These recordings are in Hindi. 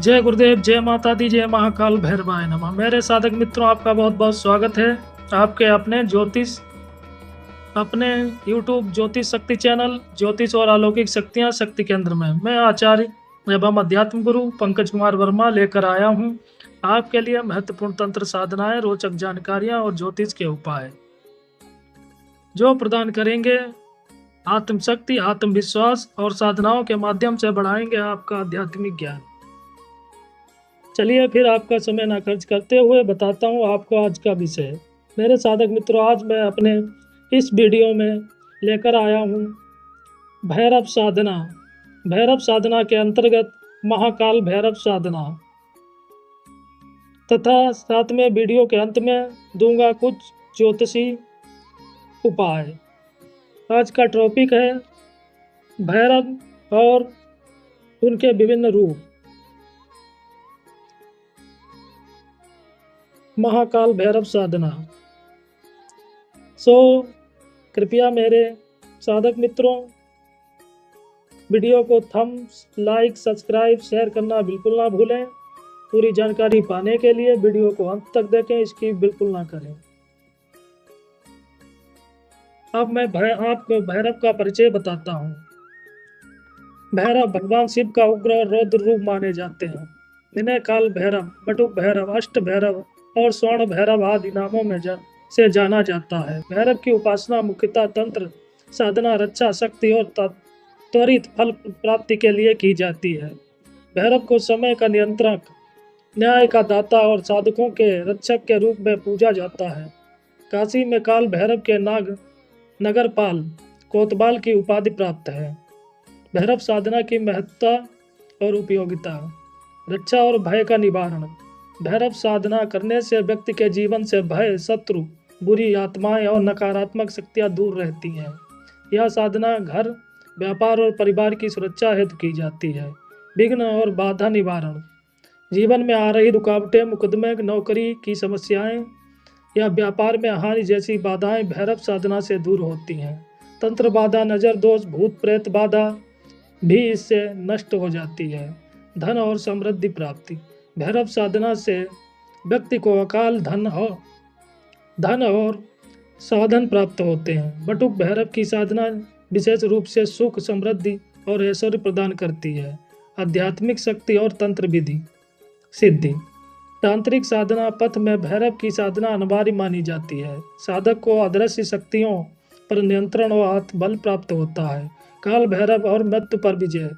जय गुरुदेव, जय माता दी, जय महाकाल भैरवाय नमः। मेरे साधक मित्रों, आपका बहुत बहुत स्वागत है आपके अपने YouTube ज्योतिष शक्ति चैनल ज्योतिष और अलौकिक शक्तियाँ शक्ति केंद्र में। मैं आचार्य एवं अध्यात्म गुरु पंकज कुमार वर्मा लेकर आया हूँ आपके लिए महत्वपूर्ण तंत्र साधनाएं, रोचक जानकारियाँ और ज्योतिष के उपाय जो प्रदान करेंगे आत्मशक्ति, आत्मविश्वास और साधनाओं के माध्यम से बढ़ाएंगे आपका आध्यात्मिक ज्ञान। चलिए फिर आपका समय ना खर्च करते हुए बताता हूँ आपको आज का विषय। मेरे साधक मित्रों, आज मैं अपने इस वीडियो में लेकर आया हूँ भैरव साधना। भैरव साधना के अंतर्गत महाकाल भैरव साधना तथा साथ में वीडियो के अंत में दूंगा कुछ ज्योतिषी उपाय। आज का टॉपिक है भैरव और उनके विभिन्न रूप। महाकाल भैरव साधना। कृपया मेरे साधक मित्रों वीडियो को थम्स, लाइक, सब्सक्राइब, शेयर करना बिल्कुल ना भूलें। पूरी जानकारी पाने के लिए वीडियो को अंत तक देखें, स्किप बिल्कुल ना करें। अब मैं आपको भैरव का परिचय बताता हूँ। भैरव भगवान शिव का उग्र और रौद्र रूप माने जाते हैं। इन्हें काल भैरव, बटुक भैरव, अष्ट भैरव और स्वर्ण भैरव आदि नामों में से जाना जाता है। भैरव की उपासना मुख्यतः तंत्र साधना, रक्षा, शक्ति और त्वरित फल प्राप्ति के लिए की जाती है। भैरव को समय का नियंत्रक, न्याय का दाता और साधकों के रक्षक के रूप में पूजा जाता है। काशी में काल भैरव के नगरपाल कोतवाल की उपाधि प्राप्त है। भैरव साधना की महत्ता और उपयोगिता। रक्षा और भय का निवारण। भैरव साधना करने से व्यक्ति के जीवन से भय, शत्रु, बुरी आत्माएं और नकारात्मक शक्तियां दूर रहती हैं। यह साधना घर, व्यापार और परिवार की सुरक्षा हेतु की जाती है। विघ्न और बाधा निवारण। जीवन में आ रही रुकावटें, मुकदमे, नौकरी की समस्याएं या व्यापार में हानि जैसी बाधाएं भैरव साधना से दूर होती हैं। तंत्र बाधा, नजर दोष, भूत प्रेत बाधा भी इससे नष्ट हो जाती है। धन और समृद्धि प्राप्ति। भैरव साधना से व्यक्ति को अकाल धन और साधन प्राप्त होते हैं। बटुक भैरव की साधना विशेष रूप से सुख, समृद्धि और ऐश्वर्य प्रदान करती है। आध्यात्मिक शक्ति और तंत्र विधि सिद्धि। तांत्रिक साधना पथ में भैरव की साधना अनिवार्य मानी जाती है। साधक को अदृश्य शक्तियों पर नियंत्रण और आत्मबल प्राप्त होता है। काल भैरव और मृत्यु पर विजय।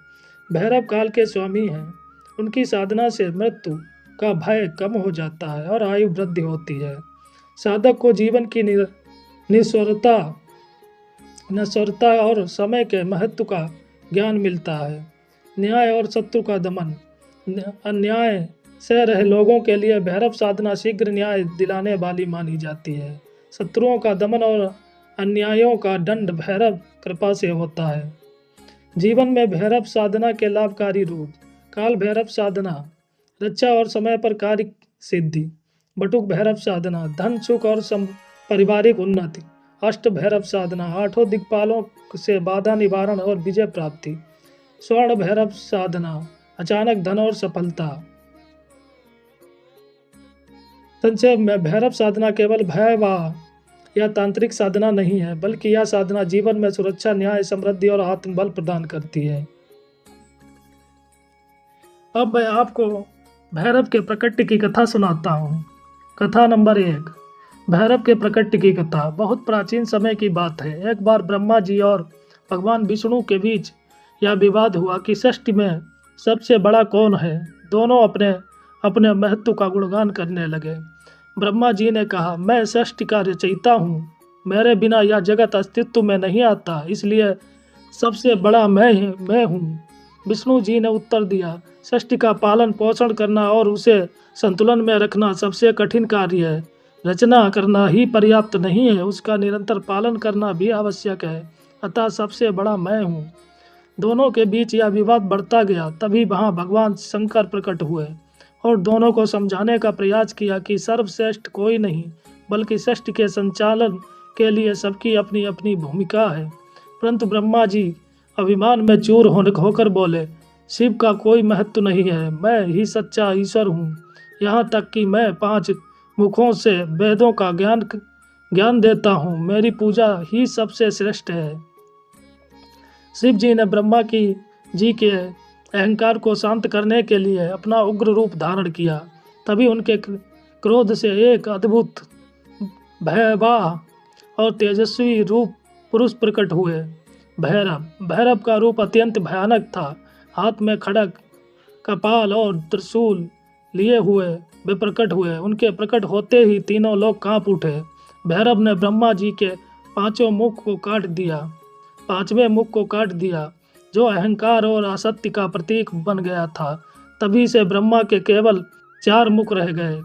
भैरव काल के स्वामी हैं। उनकी साधना से मृत्यु का भय कम हो जाता है और आयु वृद्धि होती है। साधक को जीवन की नश्वरता और समय के महत्व का ज्ञान मिलता है। न्याय और शत्रु का दमन। अन्याय सह रहे लोगों के लिए भैरव साधना शीघ्र न्याय दिलाने वाली मानी जाती है। शत्रुओं का दमन और अन्यायों का दंड भैरव कृपा से होता है। जीवन में भैरव साधना के लाभकारी रूप। काल भैरव साधना रक्षा और समय पर कार्य सिद्धि। बटुक भैरव साधना धन, सुख और पारिवारिक उन्नति। अष्ट भैरव साधना आठों दिक्पालों से बाधा निवारण और विजय प्राप्ति। स्वर्ण भैरव साधना अचानक धन और सफलता। संक्षेप में, भैरव साधना केवल भय या तांत्रिक साधना नहीं है, बल्कि यह साधना जीवन में सुरक्षा, न्याय, समृद्धि और आत्मबल प्रदान करती है। अब मैं आपको भैरव के प्रकट की कथा सुनाता हूँ। कथा नंबर 1। भैरव के प्रकट की कथा बहुत प्राचीन समय की बात है। एक बार ब्रह्मा जी और भगवान विष्णु के बीच यह विवाद हुआ कि सृष्टि में सबसे बड़ा कौन है। दोनों अपने अपने महत्व का गुणगान करने लगे। ब्रह्मा जी ने कहा, मैं सृष्टि का रचयिता हूँ, मेरे बिना यह जगत अस्तित्व में नहीं आता, इसलिए सबसे बड़ा मैं हूँ। विष्णु जी ने उत्तर दिया, सृष्टि का पालन पोषण करना और उसे संतुलन में रखना सबसे कठिन कार्य है। रचना करना ही पर्याप्त नहीं है, उसका निरंतर पालन करना भी आवश्यक है, अतः सबसे बड़ा मैं हूँ। दोनों के बीच यह विवाद बढ़ता गया। तभी वहाँ भगवान शंकर प्रकट हुए और दोनों को समझाने का प्रयास किया कि सर्वश्रेष्ठ कोई नहीं, बल्कि सृष्टि के संचालन के लिए सबकी अपनी अपनी भूमिका है। परंतु ब्रह्मा जी अभिमान में चूर होकर बोले, शिव का कोई महत्व नहीं है, मैं ही सच्चा ईश्वर हूँ। यहाँ तक कि मैं 5 मुखों से वेदों का ज्ञान देता हूँ। मेरी पूजा ही सबसे श्रेष्ठ है। शिव जी ने ब्रह्मा जी के अहंकार को शांत करने के लिए अपना उग्र रूप धारण किया। तभी उनके क्रोध से एक अद्भुत, भयावह और तेजस्वी रूप पुरुष प्रकट हुए, भैरव। भैरव का रूप अत्यंत भयानक था। हाथ में खड़ग, कपाल और त्रिशूल लिए हुए वे प्रकट हुए। उनके प्रकट होते ही तीनों लोग कांप उठे। भैरव ने ब्रह्मा जी के 5 मुख को काट दिया, 5वें मुख को काट दिया, जो अहंकार और असत्य का प्रतीक बन गया था। तभी से ब्रह्मा के केवल 4 मुख रह गए।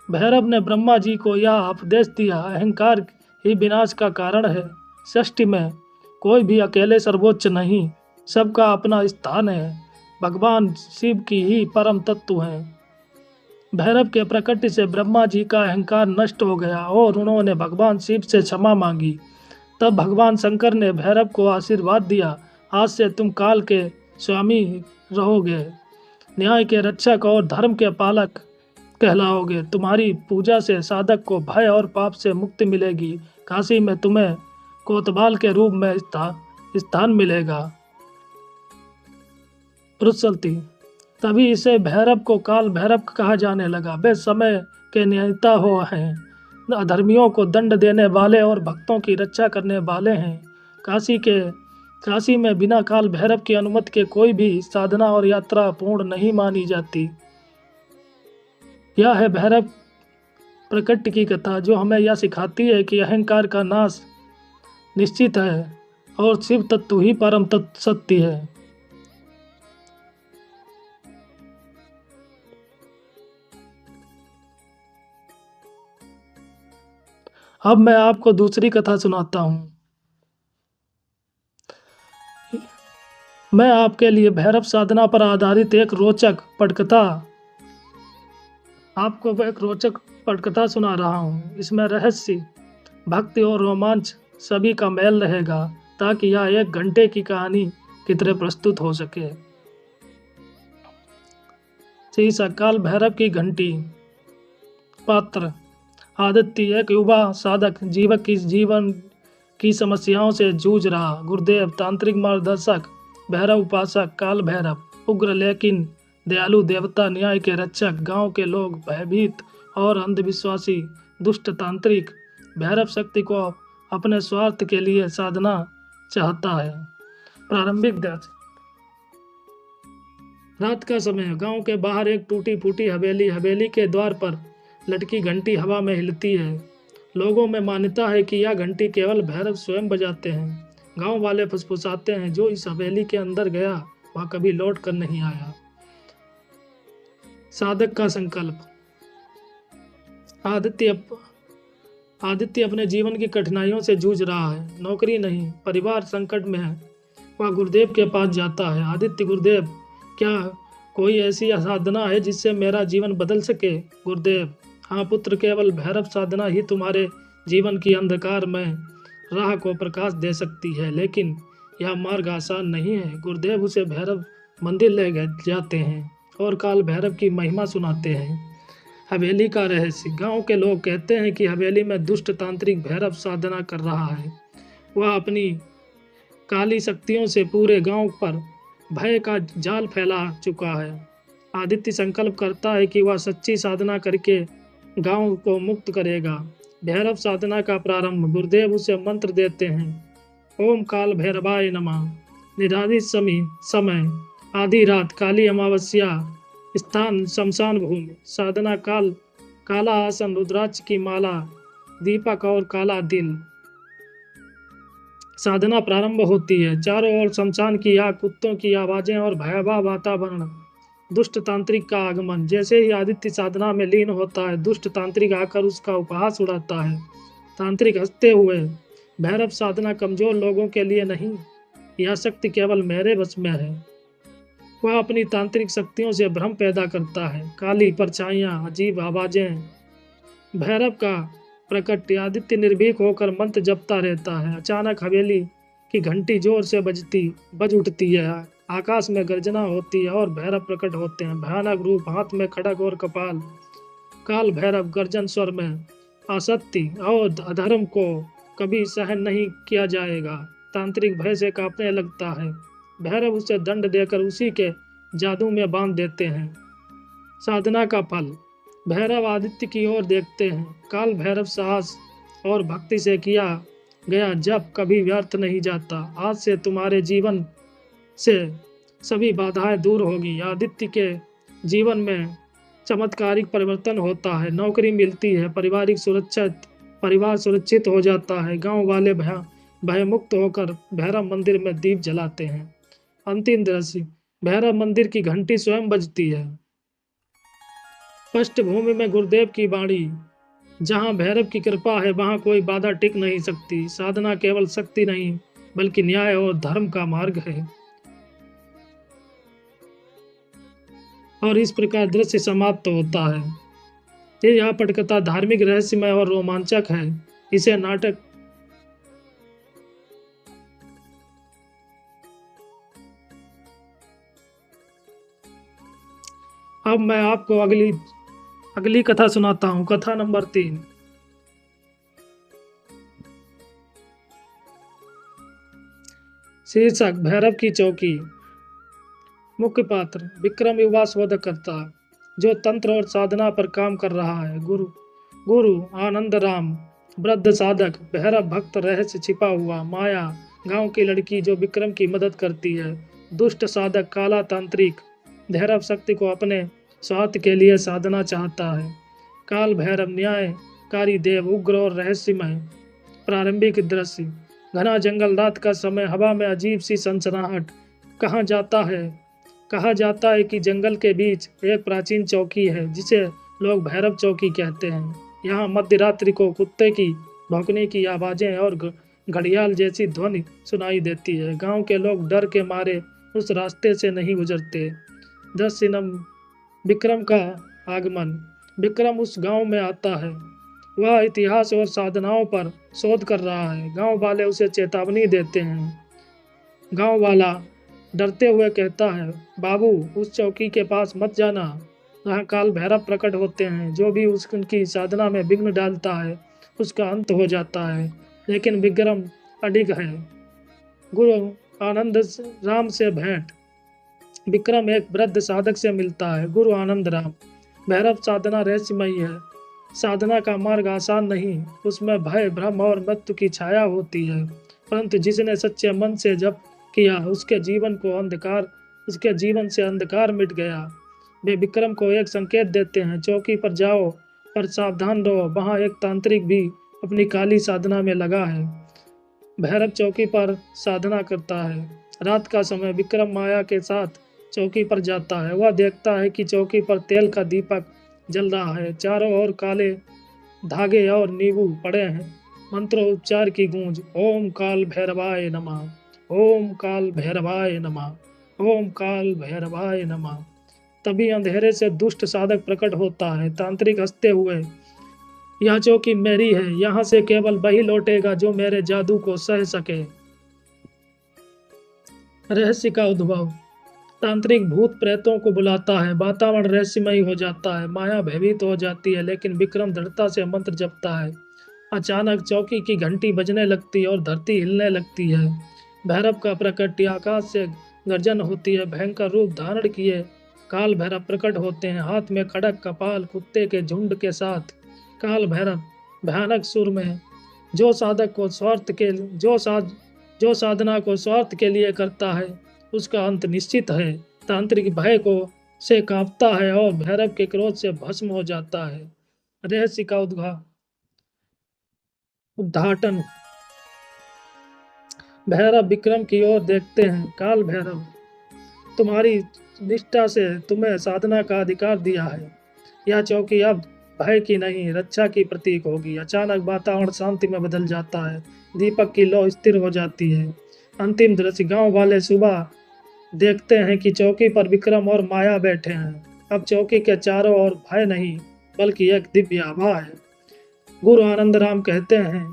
भैरव ने ब्रह्मा जी को यह उपदेश दिया, अहंकार ही विनाश का कारण है। सृष्टि में कोई भी अकेले सर्वोच्च नहीं, सबका अपना स्थान है। भगवान शिव की ही परम तत्व है। भैरव के प्रकट से ब्रह्मा जी का अहंकार नष्ट हो गया और उन्होंने भगवान शिव से क्षमा मांगी। तब भगवान शंकर ने भैरव को आशीर्वाद दिया, आज से तुम काल के स्वामी रहोगे, न्याय के रक्षक और धर्म के पालक कहलाओगे। तुम्हारी पूजा से साधक को भय और पाप से मुक्ति मिलेगी। काशी में तुम्हें कोतवाल के रूप में स्थान मिलेगा। प्रसलती, तभी इसे भैरव को काल भैरव कहा जाने लगा। वे समय के नियंता हो हैं, अधर्मियों को दंड देने वाले और भक्तों की रक्षा करने वाले हैं। काशी में बिना काल भैरव की अनुमति के कोई भी साधना और यात्रा पूर्ण नहीं मानी जाती। यह है भैरव प्रकट की कथा, जो हमें यह सिखाती है कि अहंकार का नाश निश्चित है और शिव तत्व ही परम तत्व सत्य है। अब मैं आपको दूसरी कथा सुनाता हूँ। मैं आपके लिए भैरव साधना पर आधारित एक रोचक पटकथा सुना रहा हूँ। इसमें रहस्य, भक्ति और रोमांच सभी का मेल रहेगा, ताकि यह 1 घंटे की कहानी की तरह प्रस्तुत हो सके। शीर्षक, काल भैरव की घंटी। पात्र, आदित्य, एक युवा साधक जीवक की जीवन की समस्याओं से जूझ रहा। गुरुदेव, तांत्रिक मार्गदर्शक। भैरव उपासक, काल भैरव, उग्र लेकिन दयालु देवता, न्याय के रक्षक। गांव के लोग भयभीत और अंधविश्वासी। दुष्ट तांत्रिक भैरव शक्ति को अपने स्वार्थ के लिए साधना चाहता है। प्रारंभिक दृश्य, रात का समय। गांव के बाहर एक टूटी फूटी हवेली के द्वार पर लटकी घंटी हवा में हिलती है। लोगों में मान्यता है कि यह घंटी केवल भैरव स्वयं बजाते हैं। गांव वाले फुसफुसाते हैं, जो इस हवेली के अंदर गया वह कभी लौट कर नहीं आया। साधक का संकल्प। आदित्य अपने जीवन की कठिनाइयों से जूझ रहा है। नौकरी नहीं, परिवार संकट में है। वह गुरुदेव के पास जाता है। आदित्य, गुरुदेव, क्या कोई ऐसी साधना है जिससे मेरा जीवन बदल सके? गुरुदेव, हाँ पुत्र, केवल भैरव साधना ही तुम्हारे जीवन की अंधकार में राह को प्रकाश दे सकती है, लेकिन यह मार्ग आसान नहीं है। गुरुदेव उसे भैरव मंदिर ले जाते हैं और काल भैरव की महिमा सुनाते हैं। हवेली का रहस्य। गांव के लोग कहते हैं कि हवेली में दुष्ट तांत्रिक भैरव साधना कर रहा है। वह अपनी काली शक्तियों से पूरे गांव पर भय का जाल फैला चुका है। आदित्य संकल्प करता है कि वह सच्ची साधना करके गांव को मुक्त करेगा। भैरव साधना का प्रारंभ। गुरुदेव उसे मंत्र देते हैं, ओम काल भैरवाय नमः। निर्धारित समय, आधी रात, काली अमावस्या, स्थान शमशान भूमि। साधना काल, काला आसन, रुद्राक्ष की माला, दीपक और काला दिल। साधना प्रारंभ होती है। चारों ओर शमशान की आग, कुत्तों की आवाजें और भयावह वातावरण। दुष्ट तांत्रिक का आगमन। जैसे ही आदित्य साधना में लीन होता है, दुष्ट तांत्रिक आकर उसका उपहास उड़ाता है। तांत्रिक हंसते हुए, भैरव साधना कमजोर लोगों के लिए नहीं, यह शक्ति केवल मेरे बस में है। वह अपनी तांत्रिक शक्तियों से भ्रम पैदा करता है। काली परछाइयां, अजीब आवाजें। भैरव का प्रकट। आदित्य निर्भीक होकर मंत्र जपता रहता है। अचानक हवेली की घंटी जोर से बज उठती है। आकाश में गर्जना होती है और भैरव प्रकट होते हैं। भयानक रूप, हाथ में खड़ग और कपाल। काल भैरव गर्जन स्वर में, असत्य और अधर्म को कभी सहन नहीं किया जाएगा। तांत्रिक भय से कांपने लगता है। भैरव उसे दंड देकर उसी के जादू में बांध देते हैं। साधना का फल। भैरव आदित्य की ओर देखते हैं। काल भैरव साहस और भक्ति से किया गया जप कभी व्यर्थ नहीं जाता। आज से तुम्हारे जीवन से सभी बाधाएं दूर होगी। आदित्य के जीवन में चमत्कारिक परिवर्तन होता है। नौकरी मिलती है, परिवार सुरक्षित हो जाता है। गांव वाले भयमुक्त होकर भैरव मंदिर में दीप जलाते हैं। अंतिम दृश्य। भैरव मंदिर की घंटी स्वयं बजती है। पृष्ठभूमि में गुरुदेव की वाणी। जहां भैरव की कृपा है वहां कोई बाधा टिक नहीं सकती। साधना केवल शक्ति नहीं बल्कि न्याय और धर्म का मार्ग है। और इस प्रकार दृश्य समाप्त होता है। यह पटकथा धार्मिक, रहस्यमय और रोमांचक है। इसे नाटक अब मैं आपको अगली कथा सुनाता हूँ। कथा नंबर 3। शीर्षक भैरव की चौकी। मुख्य पात्र विक्रम युवा शोधकर्ता जो तंत्र और साधना पर काम कर रहा है। गुरु आनंद राम वृद्ध साधक। भैरव भक्त रहस्य छिपा हुआ। माया गांव की लड़की जो विक्रम की मदद करती है। दुष्ट साधक काला तांत्रिक भैरव शक्ति को अपने स्वार्थ के लिए साधना चाहता है। काल भैरव न्यायकारी देव उग्र और रहस्यमय। प्रारंभिक दृश्य। घना जंगल, रात का समय, हवा में अजीब सी सनसनाहट। कहा जाता है कि जंगल के बीच एक प्राचीन चौकी है जिसे लोग भैरव चौकी कहते हैं। यहाँ मध्यरात्रि को कुत्ते की भौंकने की आवाजें और घड़ियाल जैसी ध्वनि सुनाई देती है। गांव के लोग डर के मारे उस रास्ते से नहीं गुजरते। दृश्य नंबर। विक्रम का आगमन। विक्रम उस गांव में आता है। वह इतिहास और साधनाओं पर शोध कर रहा है। गांव वाले उसे चेतावनी देते हैं। गांव वाला डरते हुए कहता है, बाबू उस चौकी के पास मत जाना। वहाँ काल भैरव प्रकट होते हैं। जो भी उनकी साधना में विघ्न डालता है उसका अंत हो जाता है। लेकिन विक्रम अडिग है। गुरु आनंद राम से भेंट। विक्रम एक वृद्ध साधक से मिलता है। गुरु आनंद राम। भैरव साधना रहस्यमयी है। साधना का मार्ग आसान नहीं, उसमें भय, भ्रम और मृत्यु की छाया होती है। परंतु जिसने सच्चे मन से जप किया उसके जीवन से अंधकार मिट गया। वे विक्रम को एक संकेत देते हैं, चौकी पर जाओ पर सावधान रहो, वहाँ एक तांत्रिक भी अपनी काली साधना में लगा है। भैरव चौकी पर साधना करता है। रात का समय। विक्रम माया के साथ चौकी पर जाता है। वह देखता है कि चौकी पर तेल का दीपक जल रहा है। चारों ओर काले धागे और नींबू पड़े हैं। मंत्रोच्चार की गूंज। ओम काल भैरवाय नमः, ओम काल भैरवाय नमः, ओम काल भैरवाय नमः। तभी अंधेरे से दुष्ट साधक प्रकट होता है। तांत्रिक हंसते हुए, यह चौकी मेरी है। यहाँ से केवल वही लौटेगा जो मेरे जादू को सह सके। रहस्य का उद्भव। तांत्रिक भूत प्रेतों को बुलाता है। वातावरण रहस्यमयी हो जाता है। माया भयभीत हो जाती है लेकिन विक्रम दृढ़ता से मंत्र जपता है। अचानक चौकी की घंटी बजने लगती है और धरती हिलने लगती है। भैरव का प्रकट। आकाश से गर्जन होती है। भयंकर रूप धारण किए काल भैरव प्रकट होते हैं। हाथ में खड़क, कपाल, कुत्ते के झुंड के साथ। काल भैरव भयानक सुर में, जो साधना को स्वार्थ के लिए करता है उसका अंत निश्चित है। तांत्रिक भय को से कांपता है और भैरव के क्रोध से भस्म हो जाता है। रहस्य का उद्घाटन। भैरव विक्रम की ओर देखते हैं। काल भैरव, तुम्हारी निष्ठा से तुम्हें साधना का अधिकार दिया है। यह चौकी अब भय की नहीं, रक्षा की प्रतीक होगी। अचानक वातावरण शांति में बदल जाता है। दीपक की लौ स्थिर हो जाती है। अंतिम दृश्य। गांव वाले सुबह देखते हैं कि चौकी पर विक्रम और माया बैठे हैं। अब चौकी के चारों ओर भय नहीं बल्कि एक दिव्य आभा है। गुरु आनंद राम कहते हैं,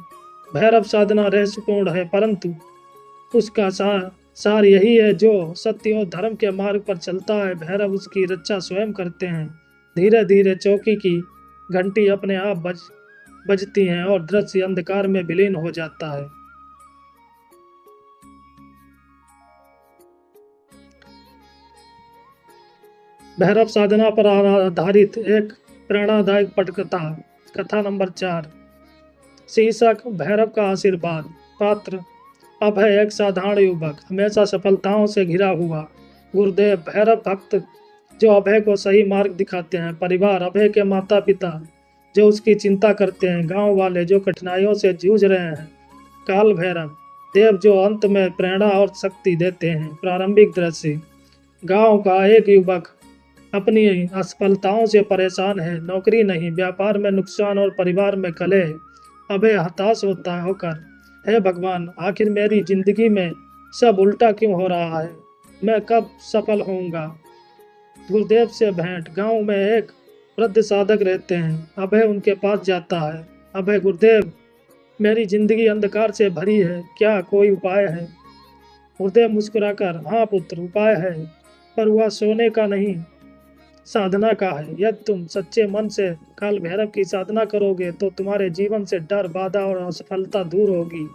भैरव साधना रहस्यपूर्ण है परंतु उसका सार यही है, जो सत्य और धर्म के मार्ग पर चलता है, भैरव उसकी रक्षा स्वयं करते हैं। धीरे धीरे चौकी की घंटी अपने आप बजती हैं और दृश्य अंधकार में विलीन हो जाता है। भैरव साधना पर आधारित एक प्रेरणादायक पटकथा। कथा नंबर 4। शीर्षक भैरव का आशीर्वाद। पात्र अभय, एक साधारण युवक, हमेशा सफलताओं से घिरा हुआ। गुरुदेव भैरव भक्त जो अभय को सही मार्ग दिखाते हैं। परिवार अभय के माता पिता जो उसकी चिंता करते हैं। गांव वाले जो कठिनाइयों से जूझ रहे हैं। काल भैरव देव जो अंत में प्रेरणा और शक्ति देते हैं। प्रारंभिक दृश्य। गांव का एक युवक अपनी असफलताओं से परेशान है। नौकरी नहीं, व्यापार में नुकसान और परिवार में कलह। अभय हताश होता होकर, हे भगवान, आखिर मेरी जिंदगी में सब उल्टा क्यों हो रहा है? मैं कब सफल होऊंगा? गुरुदेव से भेंट। गांव में एक वृद्ध साधक रहते हैं। अभय उनके पास जाता है। अभय, गुरुदेव, मेरी जिंदगी अंधकार से भरी है, क्या कोई उपाय है? गुरुदेव मुस्कुराकर, हाँ पुत्र, उपाय है, पर वह सोने का नहीं, साधना का है। यदि तुम सच्चे मन से काल भैरव की साधना करोगे तो तुम्हारे जीवन से डर, बाधा और असफलता दूर होगी।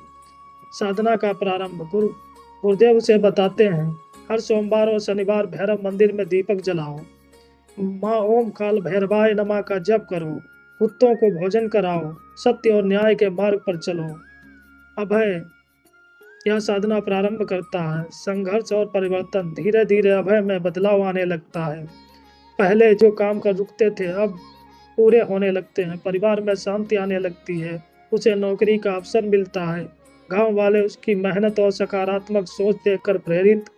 साधना का प्रारंभ। गुरुदेव उसे बताते हैं, हर सोमवार और शनिवार भैरव मंदिर में दीपक जलाओ। माँ ओम काल भैरवाय नमः का जप करो। कुत्तों को भोजन कराओ। सत्य और न्याय के मार्ग पर चलो। अभय यह साधना प्रारंभ करता है। संघर्ष और परिवर्तन। धीरे धीरे अभय में बदलाव आने लगता है। पहले जो काम कर रुकते थे अब पूरे होने लगते हैं। परिवार में शांति आने लगती है। उसे नौकरी का अवसर मिलता है। गांव वाले उसकी मेहनत और सकारात्मक सोच देखकर प्रेरित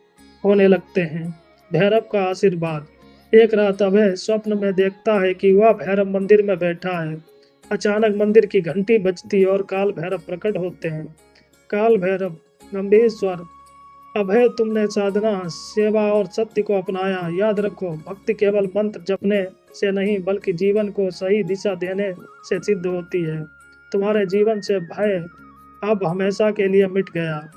होने लगते हैं। भैरव का आशीर्वाद। एक रात अभय स्वप्न में देखता है कि वह भैरव मंदिर में बैठा है। अचानक मंदिर की घंटी बजती और काल भैरव प्रकट होते हैं। काल भैरव गंभीर स्वर, अभय, तुमने साधना, सेवा और सत्य को अपनाया। याद रखो, भक्ति केवल मंत्र जपने से नहीं बल्कि जीवन को सही दिशा देने से सिद्ध होती है। तुम्हारे जीवन से भय अब हमेशा के लिए मिट गया।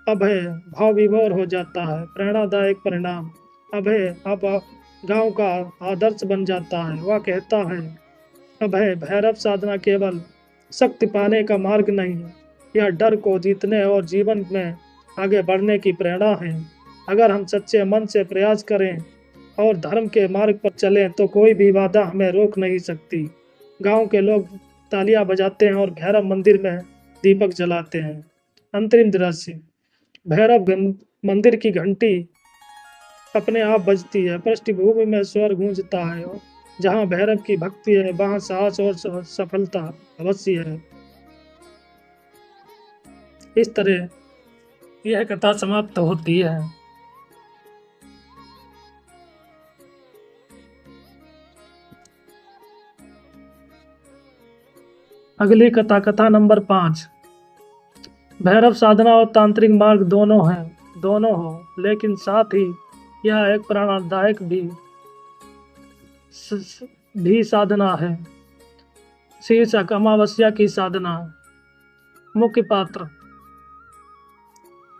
अभय भाव विभोर हो जाता है। प्रेरणादायक परिणाम। अभय अब गांव का आदर्श बन जाता है। वह कहता है, अभय, भैरव साधना केवल शक्ति पाने का मार्ग नहीं, यह डर को जीतने और जीवन में आगे बढ़ने की प्रेरणा है। अगर हम सच्चे मन से प्रयास करें और धर्म के मार्ग पर चलें तो कोई भी बाधा हमें रोक नहीं सकती। गांव के लोग तालियां बजाते हैं और भैरव मंदिर में दीपक जलाते हैं। अंतरिम दृश्य। भैरव मंदिर की घंटी अपने आप बजती है। पृष्ठभूमि में स्वर गूंजता है। जहां भैरव की भक्ति है वहां साहस और सफलता अवश्य है। इस तरह यह कथा समाप्त होती है। अगली कथा, कथा नंबर 5। भैरव साधना और तांत्रिक मार्ग दोनों हो, लेकिन साथ ही यह एक प्रेरणादायक भी साधना है। शीर्षक अमावस्या की साधना। मुख्य पात्र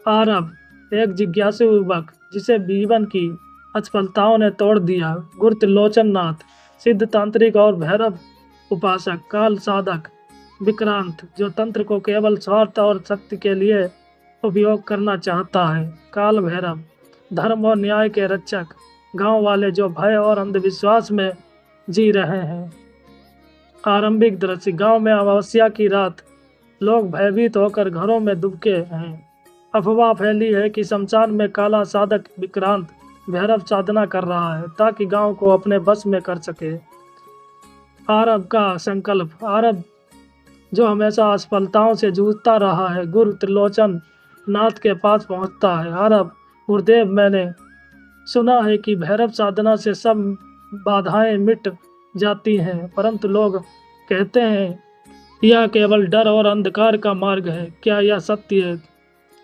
आरव, एक जिज्ञासु युवक जिसे जीवन की असफलताओं ने तोड़ दिया। गुरुत्रिलोचन नाथ, सिद्ध तांत्रिक और भैरव उपासक। काल साधक विक्रांत, जो तंत्र को केवल स्वार्थ और शक्ति के लिए उपयोग करना चाहता है। काल भैरव, धर्म और न्याय के रक्षक। गांव वाले जो भय और अंधविश्वास में जी रहे हैं। आरंभिक दृश्य। गांव में अमावस्या की रात लोग भयभीत होकर घरों में दुबके हैं। अफवाह फैली है कि शमशान में काला साधक विक्रांत भैरव साधना कर रहा है ताकि गांव को अपने बस में कर सके। आरव का संकल्प। आरव जो हमेशा असफलताओं से जूझता रहा है, गुरु त्रिलोचन नाथ के पास पहुंचता है। आरव, गुरुदेव, मैंने सुना है कि भैरव साधना से सब बाधाएं मिट जाती हैं, परंतु लोग कहते हैं यह केवल डर और अंधकार का मार्ग है। क्या यह सत्य है?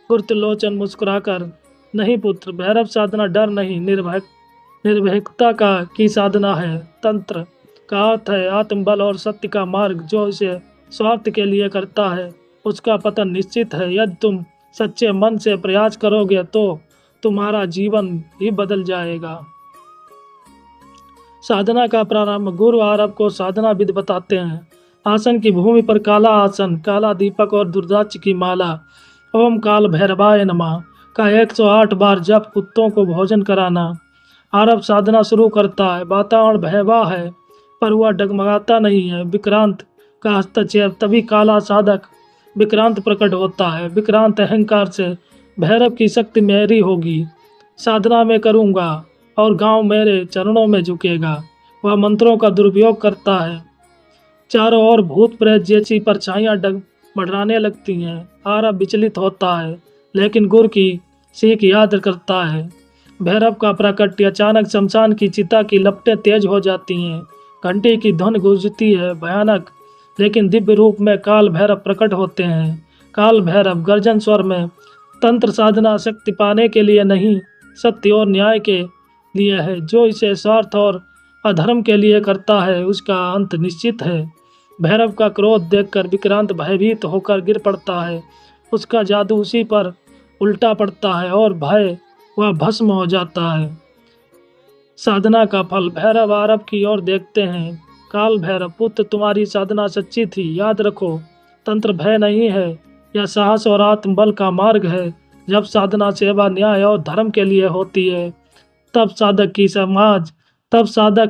गुरु त्रिलोचन मुस्कुराकर, नहीं पुत्र, भैरव साधना डर नहीं, निर्भीकता की साधना है। तंत्र का अर्थ है आत्मबल और सत्य का मार्ग। जो इसे स्वार्थ के लिए करता है उसका पतन निश्चित है। यदि तुम सच्चे मन से प्रयास करोगे तो तुम्हारा जीवन ही बदल जाएगा। साधना का प्रारंभ गुरु आरब को साधना विद बताते हैं। आसन की भूमि पर काला आसन, काला दीपक और दुर्दाक्ष की माला, ओम काल भैरवाय नमः का 108 बार जप, कुत्तों को भोजन कराना। आरब साधना शुरू करता है। वातावरण भयावह है पर वह डगमगाता नहीं है। विक्रांत का हस्तक्षेप, तभी काला साधक विक्रांत प्रकट होता है। विक्रांत अहंकार से, भैरव की शक्ति मेरी होगी, साधना में करूंगा और गांव मेरे चरणों में झुकेगा। वह मंत्रों का दुरुपयोग करता है। चारों ओर भूत प्रेत जैसी परछाइयां डग मंडराने लगती हैं। आरब विचलित होता है लेकिन गुरु की सीख याद करता है। भैरव का प्राकट्य, अचानक शमशान की चिता की लपटें तेज हो जाती हैं। घंटी की ध्वनि गूंजती है। भयानक लेकिन दिव्य रूप में काल भैरव प्रकट होते हैं। काल भैरव गर्जन स्वर में, तंत्र साधना शक्ति पाने के लिए नहीं, सत्य और न्याय के लिए है। जो इसे स्वार्थ और अधर्म के लिए करता है उसका अंत निश्चित है। भैरव का क्रोध देखकर विक्रांत भयभीत होकर गिर पड़ता है। उसका जादू उसी पर उल्टा पड़ता है और भय वह भस्म हो जाता है। साधना का फल, भैरव आरब की ओर देखते हैं। काल भैरव, पुत्र तुम्हारी साधना सच्ची थी, याद रखो तंत्र भय नहीं है, यह साहस और आत्मबल का मार्ग है। जब साधना सेवा न्याय और धर्म के लिए होती है तब साधक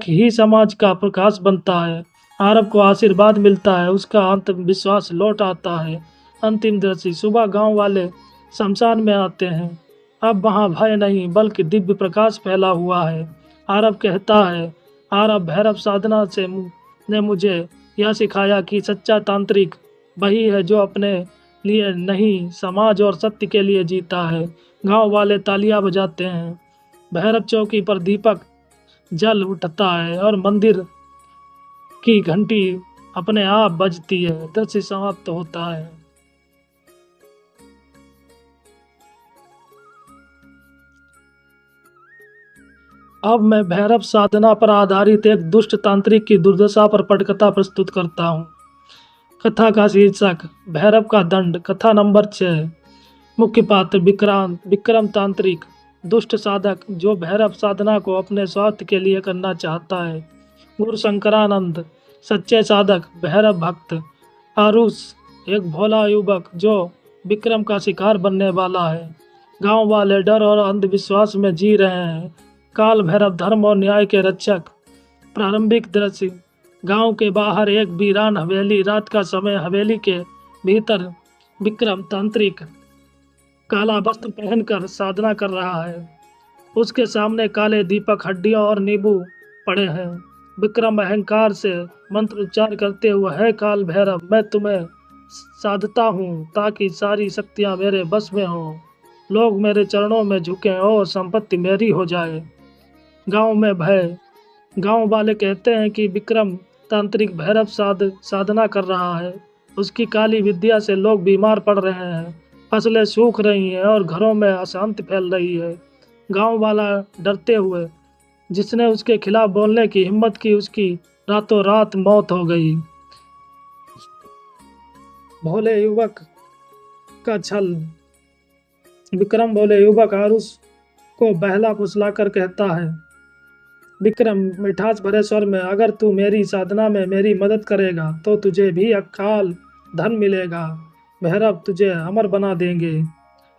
ही समाज का प्रकाश बनता है। आरब को आशीर्वाद मिलता है, उसका आत्मविश्वास लौट आता है। अंतिम दृश्य, सुबह गांव वाले शमशान में आते हैं। अब वहां भय नहीं बल्कि दिव्य प्रकाश फैला हुआ है। आरब कहता है, आरब भैरव साधना से ने मुझे यह सिखाया कि सच्चा तांत्रिक वही है जो अपने लिए नहीं, समाज और सत्य के लिए जीता है। गांव वाले तालियां बजाते हैं। भैरव चौकी पर दीपक जल उठता है और मंदिर की घंटी अपने आप बजती है। दृश्य समाप्त होता है। अब मैं भैरव साधना पर आधारित एक दुष्ट तांत्रिक की दुर्दशा पर पटकथा प्रस्तुत करता हूँ। कथा का शीर्षक, भैरव का दंड। कथा नंबर 6। मुख्य पात्र विक्रम तांत्रिक, दुष्ट साधक जो भैरव साधना को अपने स्वार्थ के लिए करना चाहता है। गुरु शंकरानंद, सच्चे साधक, भैरव भक्त। आरुष, एक भोला युवक जो विक्रम का शिकार बनने वाला है। गांव वाले डर और अंधविश्वास में जी रहे हैं। काल भैरव, धर्म और न्याय के रक्षक। प्रारंभिक दृश्य, गांव के बाहर एक वीरान हवेली। रात का समय, हवेली के भीतर विक्रम तांत्रिक काला वस्त्र पहनकर साधना कर रहा है। उसके सामने काले दीपक, हड्डियां और नींबू पड़े हैं। विक्रम अहंकार से मंत्र उच्चार करते हुए, है काल भैरव, मैं तुम्हें साधता हूँ ताकि सारी शक्तियाँ मेरे बस में हों, लोग मेरे चरणों में झुकें और संपत्ति मेरी हो जाए। गांव में भय। गांव वाले कहते हैं कि विक्रम तांत्रिक भैरव साधना कर रहा है। उसकी काली विद्या से लोग बीमार पड़ रहे हैं, फसलें सूख रही हैं और घरों में अशांति फैल रही है। गांव वाला डरते हुए, जिसने उसके खिलाफ बोलने की हिम्मत की उसकी रातों रात मौत हो गई। भोले युवक का छल। विक्रम भोले युवक आरुष को बहला फुसलाकर कहता है, विक्रम मिठास भरे स्वर में, अगर तू मेरी साधना में मेरी मदद करेगा तो तुझे भी अकाल धन मिलेगा। भैरव तुझे अमर बना देंगे।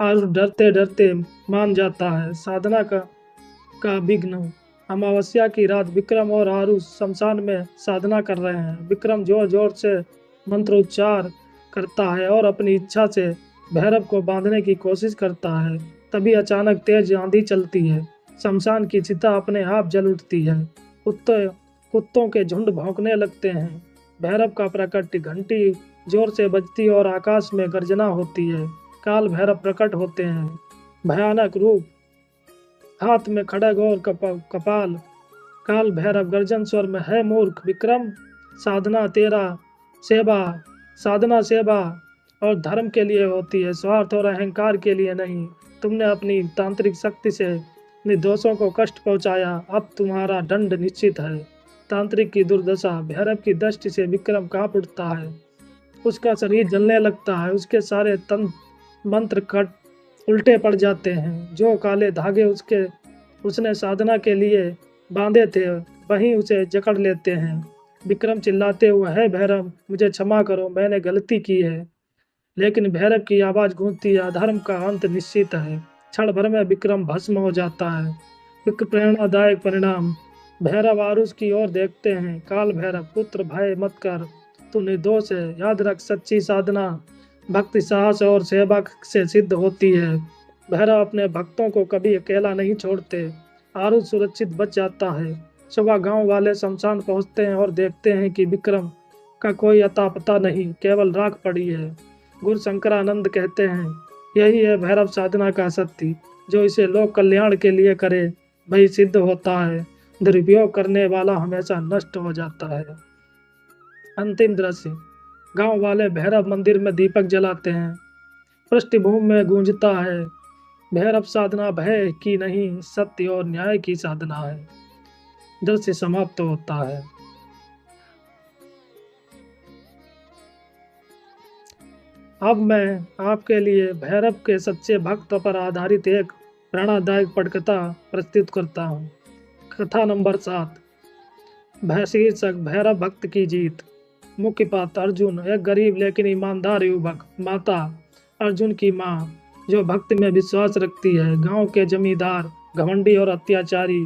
आरुष डरते डरते मान जाता है। साधना का विघ्न। अमावस्या की रात विक्रम और आरुष शमशान में साधना कर रहे हैं। विक्रम जोर जोर से मंत्रोच्चार करता है और अपनी इच्छा से भैरव को बांधने की कोशिश करता है। तभी अचानक तेज आंधी चलती है। शमशान की चिता अपने आप जल उठती है। कुत्तों के झुंड भौंकने लगते हैं। भैरव का प्राकट्य, घंटी जोर से बजती और आकाश में गर्जना होती है। काल भैरव प्रकट होते हैं। भयानक रूप, हाथ में खड्ग और कपाल। काल भैरव गर्जन स्वर में, है मूर्ख विक्रम, साधना सेवा और धर्म के लिए होती है, स्वार्थ और अहंकार के लिए नहीं। तुमने अपनी तांत्रिक शक्ति से निर्दोषों को कष्ट पहुंचाया, अब तुम्हारा दंड निश्चित है। तांत्रिक की दुर्दशा। भैरव की दृष्टि से विक्रम कांप उठता है। उसका शरीर जलने लगता है। उसके सारे मंत्र कट उल्टे पड़ जाते हैं। जो काले धागे उसने साधना के लिए बांधे थे वहीं उसे जकड़ लेते हैं। विक्रम चिल्लाते हुए, है भैरव, मुझे क्षमा करो, मैंने गलती की है। लेकिन भैरव की आवाज गूंजती है, अधर्म का अंत निश्चित है। क्षण भर में विक्रम भस्म हो जाता है। एक प्रेरणादायक परिणाम। भैरव आरुष की ओर देखते हैं। काल भैरव, पुत्र भय मत कर, तू निर्दोष है। याद रख, सच्ची साधना भक्ति, साहस और सेवा से सिद्ध होती है। भैरव अपने भक्तों को कभी अकेला नहीं छोड़ते। आरुष सुरक्षित बच जाता है। सुबह गांव वाले शमशान पहुंचते हैं और देखते हैं कि विक्रम का कोई अता पता नहीं, केवल राख पड़ी है। गुरु शंकरानंद कहते हैं, यही है भैरव साधना का सत्य। जो इसे लोक कल्याण के लिए करे वही सिद्ध होता है। दुरुपयोग करने वाला हमेशा नष्ट हो जाता है। अंतिम दृश्य। गांव वाले भैरव मंदिर में दीपक जलाते हैं। पृष्ठभूमि में गूंजता है, भैरव साधना भय की नहीं, सत्य और न्याय की साधना है। दृश्य समाप्त होता है। अब मैं आपके लिए भैरव के सच्चे भक्त पर आधारित एक प्रेरणादायक पटकथा प्रस्तुत करता हूँ। कथा नंबर 7। शीर्षक, भैरव भक्त की जीत। मुख्य पात्र अर्जुन, एक गरीब लेकिन ईमानदार युवक। माता अर्जुन की माँ, जो भक्ति में विश्वास रखती है। गांव के जमींदार, घमंडी और अत्याचारी।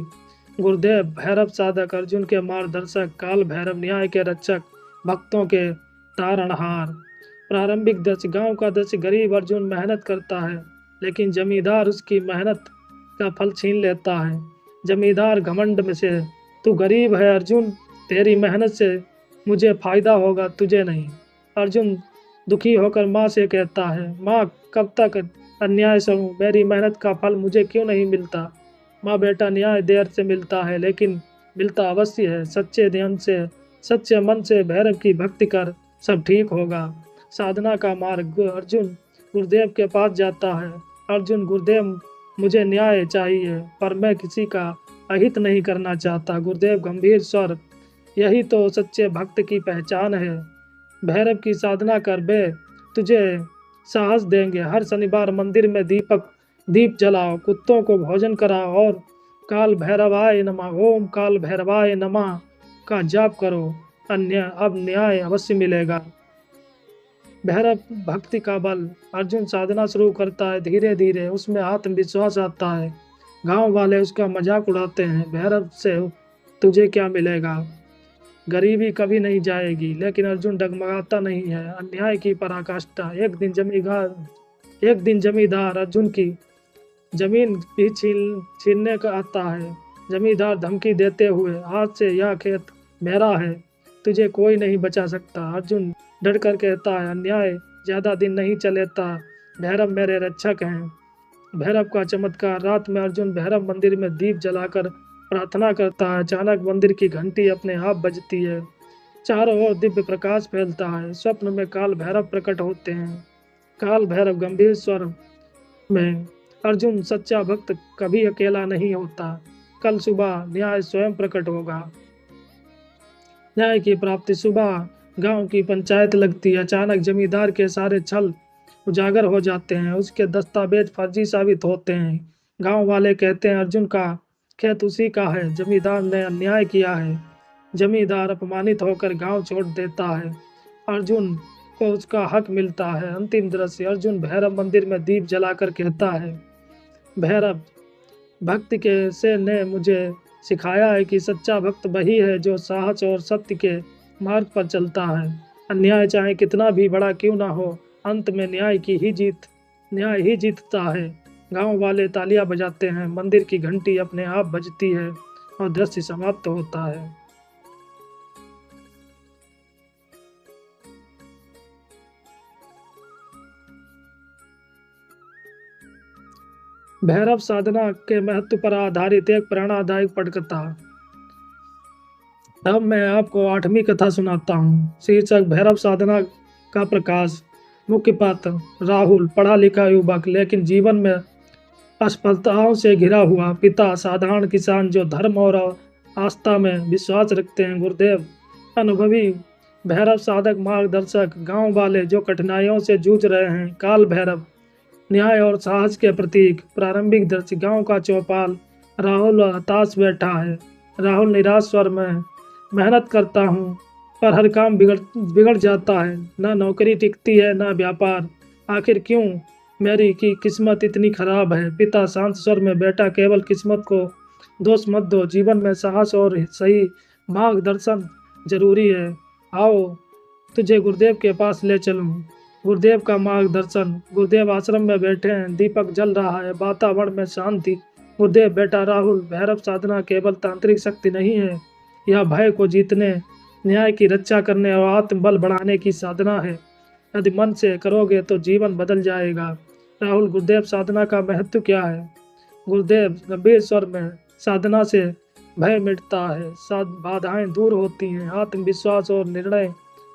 गुरुदेव भैरव साधक, अर्जुन के मार्गदर्शक। काल भैरव न्याय के रक्षक, भक्तों के तारणहार। प्रारंभिक दृश्य। गांव का दृश्य। गरीब अर्जुन मेहनत करता है लेकिन जमींदार उसकी मेहनत का फल छीन लेता है। जमींदार घमंड में से, तू गरीब है अर्जुन, तेरी मेहनत से मुझे फायदा होगा, तुझे नहीं। अर्जुन दुखी होकर माँ से कहता है, माँ कब तक अन्याय सहूं, मेरी मेहनत का फल मुझे क्यों नहीं मिलता। माँ, बेटा न्याय देर से मिलता है लेकिन मिलता अवश्य है। सच्चे ध्यान से, सच्चे मन से भैरव की भक्ति कर, सब ठीक होगा। साधना का मार्ग। अर्जुन गुरुदेव के पास जाता है। अर्जुन, गुरुदेव मुझे न्याय चाहिए पर मैं किसी का अहित नहीं करना चाहता। गुरुदेव गंभीर स्वर, यही तो सच्चे भक्त की पहचान है। भैरव की साधना कर, वे तुझे साहस देंगे। हर शनिवार मंदिर में दीप जलाओ, कुत्तों को भोजन कराओ और काल भैरवाय नमः, ओम काल भैरवाय नमः का जाप करो। अब न्याय अवश्य मिलेगा। भैरव भक्ति का बल। अर्जुन साधना शुरू करता है। धीरे धीरे उसमें आत्मविश्वास आता है। गांव वाले उसका मजाक उड़ाते हैं, भैरव से तुझे क्या मिलेगा, गरीबी कभी नहीं जाएगी। लेकिन अर्जुन डगमगाता नहीं है। अन्याय की पराकाष्ठा। एक दिन जमींदार अर्जुन की जमीन भी छीनने का आता है। जमींदार धमकी देते हुए, आज से यह खेत मेरा है, तुझे कोई नहीं बचा सकता। अर्जुन डरकर कहता है, अन्याय ज्यादा दिन नहीं चलेता, भैरव मेरे रक्षक हैं। भैरव का चमत्कार। रात में अर्जुन भैरव मंदिर में दीप जलाकर प्रार्थना करता है। अचानक मंदिर की घंटी अपने आप बजती है। चारों ओर दिव्य प्रकाश फैलता है। स्वप्न में काल भैरव प्रकट होते हैं। काल भैरव गंभीर स्वर में, अर्जुन सच्चा भक्त कभी अकेला नहीं होता, कल सुबह न्याय स्वयं प्रकट होगा। न्याय की प्राप्ति। सुबह गांव की पंचायत लगती है। अचानक जमींदार के सारे छल उजागर हो जाते हैं। उसके दस्तावेज फर्जी साबित होते हैं। गांव वाले कहते हैं, अर्जुन का खेत उसी का है, जमींदार ने अन्याय किया है। जमींदार अपमानित होकर गांव छोड़ देता है। अर्जुन को उसका हक मिलता है। अंतिम दृश्य। अर्जुन भैरव मंदिर में दीप जलाकर कहता है, भैरव भक्ति के से ने मुझे सिखाया है कि सच्चा भक्त वही है जो साहस और सत्य के मार्ग पर चलता है। अन्याय चाहे कितना भी बड़ा क्यों ना हो, अंत में न्याय ही जीतता है। गांव वाले तालियां बजाते हैं। मंदिर की घंटी अपने आप बजती है और दृश्य समाप्त होता है। भैरव साधना के महत्व पर आधारित एक प्रेरणादायक पटकथा। अब मैं आपको 8वीं कथा सुनाता हूँ। शीर्षक, भैरव साधना का प्रकाश। मुख्य पात्र राहुल, पढ़ा लिखा युवक लेकिन जीवन में असफलताओं से घिरा हुआ। पिता साधारण किसान जो धर्म और आस्था में विश्वास रखते हैं। गुरुदेव अनुभवी भैरव साधक मार्गदर्शक। गांव वाले जो कठिनाइयों से जूझ रहे हैं। काल भैरव न्याय और साहस के प्रतीक प्रारंभिक दृश्य। गांव का चौपाल। राहुल हताश बैठा है। राहुल निराश स्वर में, मेहनत करता हूँ पर हर काम बिगड़ बिगड़ जाता है। ना नौकरी टिकती है ना व्यापार। आखिर क्यों मेरी की किस्मत इतनी खराब है। पिता शांत स्वर में, बेटा केवल किस्मत को दोष मत दो, जीवन में साहस और सही मार्गदर्शन जरूरी है। आओ तुझे गुरुदेव के पास ले चलूं। गुरुदेव का मार्गदर्शन। गुरुदेव आश्रम में बैठे हैं, दीपक जल रहा है, वातावरण में शांति। गुरुदेव, बेटा राहुल, भैरव साधना केवल तांत्रिक शक्ति नहीं है, यह भय को जीतने, न्याय की रक्षा करने और आत्मबल बढ़ाने की साधना है। यदि मन से करोगे तो जीवन बदल जाएगा। राहुल, गुरुदेव साधना का महत्व क्या है। गुरुदेव गंभीर स्वर में, साधना से भय मिटता है, बाधाएं दूर होती हैं, आत्मविश्वास और निर्णय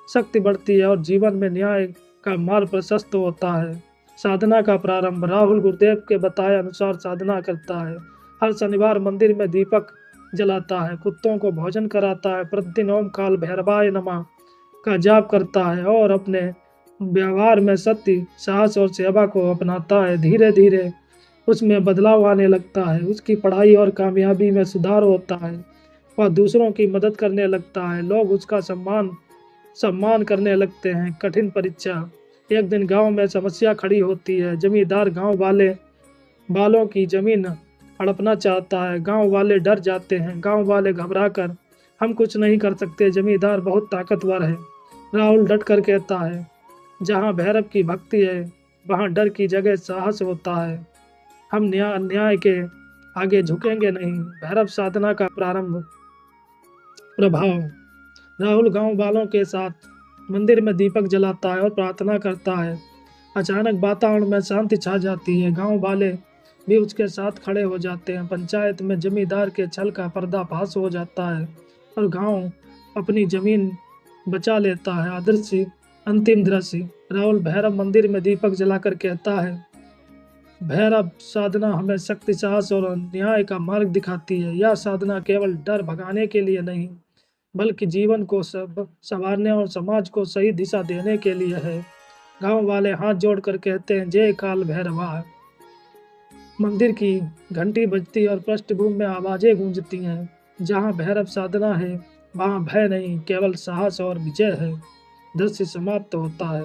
शक्ति बढ़ती है और जीवन में न्याय का मार्ग प्रशस्त होता है। साधना का प्रारंभ। राहुल गुरुदेव के बताए अनुसार साधना करता है। हर शनिवार मंदिर में दीपक जलाता है, कुत्तों को भोजन कराता है, प्रतिदिन ओम काल भैरवाय नमः का जाप करता है और अपने व्यवहार में सत्य, साहस और सेवा को अपनाता है। धीरे धीरे उसमें बदलाव आने लगता है, उसकी पढ़ाई और कामयाबी में सुधार होता है, वह दूसरों की मदद करने लगता है, लोग उसका सम्मान करने लगते हैं। कठिन परीक्षा। एक दिन गांव में समस्या खड़ी होती है। जमींदार गांव वालों की जमीन हड़पना चाहता है। गांव वाले डर जाते हैं। गांव वाले घबराकर, हम कुछ नहीं कर सकते, जमींदार बहुत ताकतवर है। राहुल डट कर कहता है, जहां भैरव की भक्ति है वहां डर की जगह साहस होता है। हम अन्याय के आगे झुकेंगे नहीं। भैरव साधना का प्रारंभ। प्रभाव। राहुल गांव वालों के साथ मंदिर में दीपक जलाता है और प्रार्थना करता है। अचानक वातावरण में शांति छा जाती है। गांव वाले भी उसके साथ खड़े हो जाते हैं। पंचायत में जमींदार के छल का पर्दाफाश हो जाता है और गांव अपनी जमीन बचा लेता है। आदर्श अंतिम दृश्य। राहुल भैरव मंदिर में दीपक जलाकर कहता है, भैरव साधना हमें शक्ति, साहस और न्याय का मार्ग दिखाती है। यह साधना केवल डर भगाने के लिए नहीं, बल्कि जीवन को संवारने और समाज को सही दिशा देने के लिए है। गांव वाले हाथ जोड़कर कहते हैं, जय काल भैरवा। मंदिर की घंटी बजती और पृष्ठभूमि में आवाजें गूंजती हैं। जहां भैरव साधना है वहां भय नहीं, केवल साहस और विजय है। दृश्य समाप्त होता है।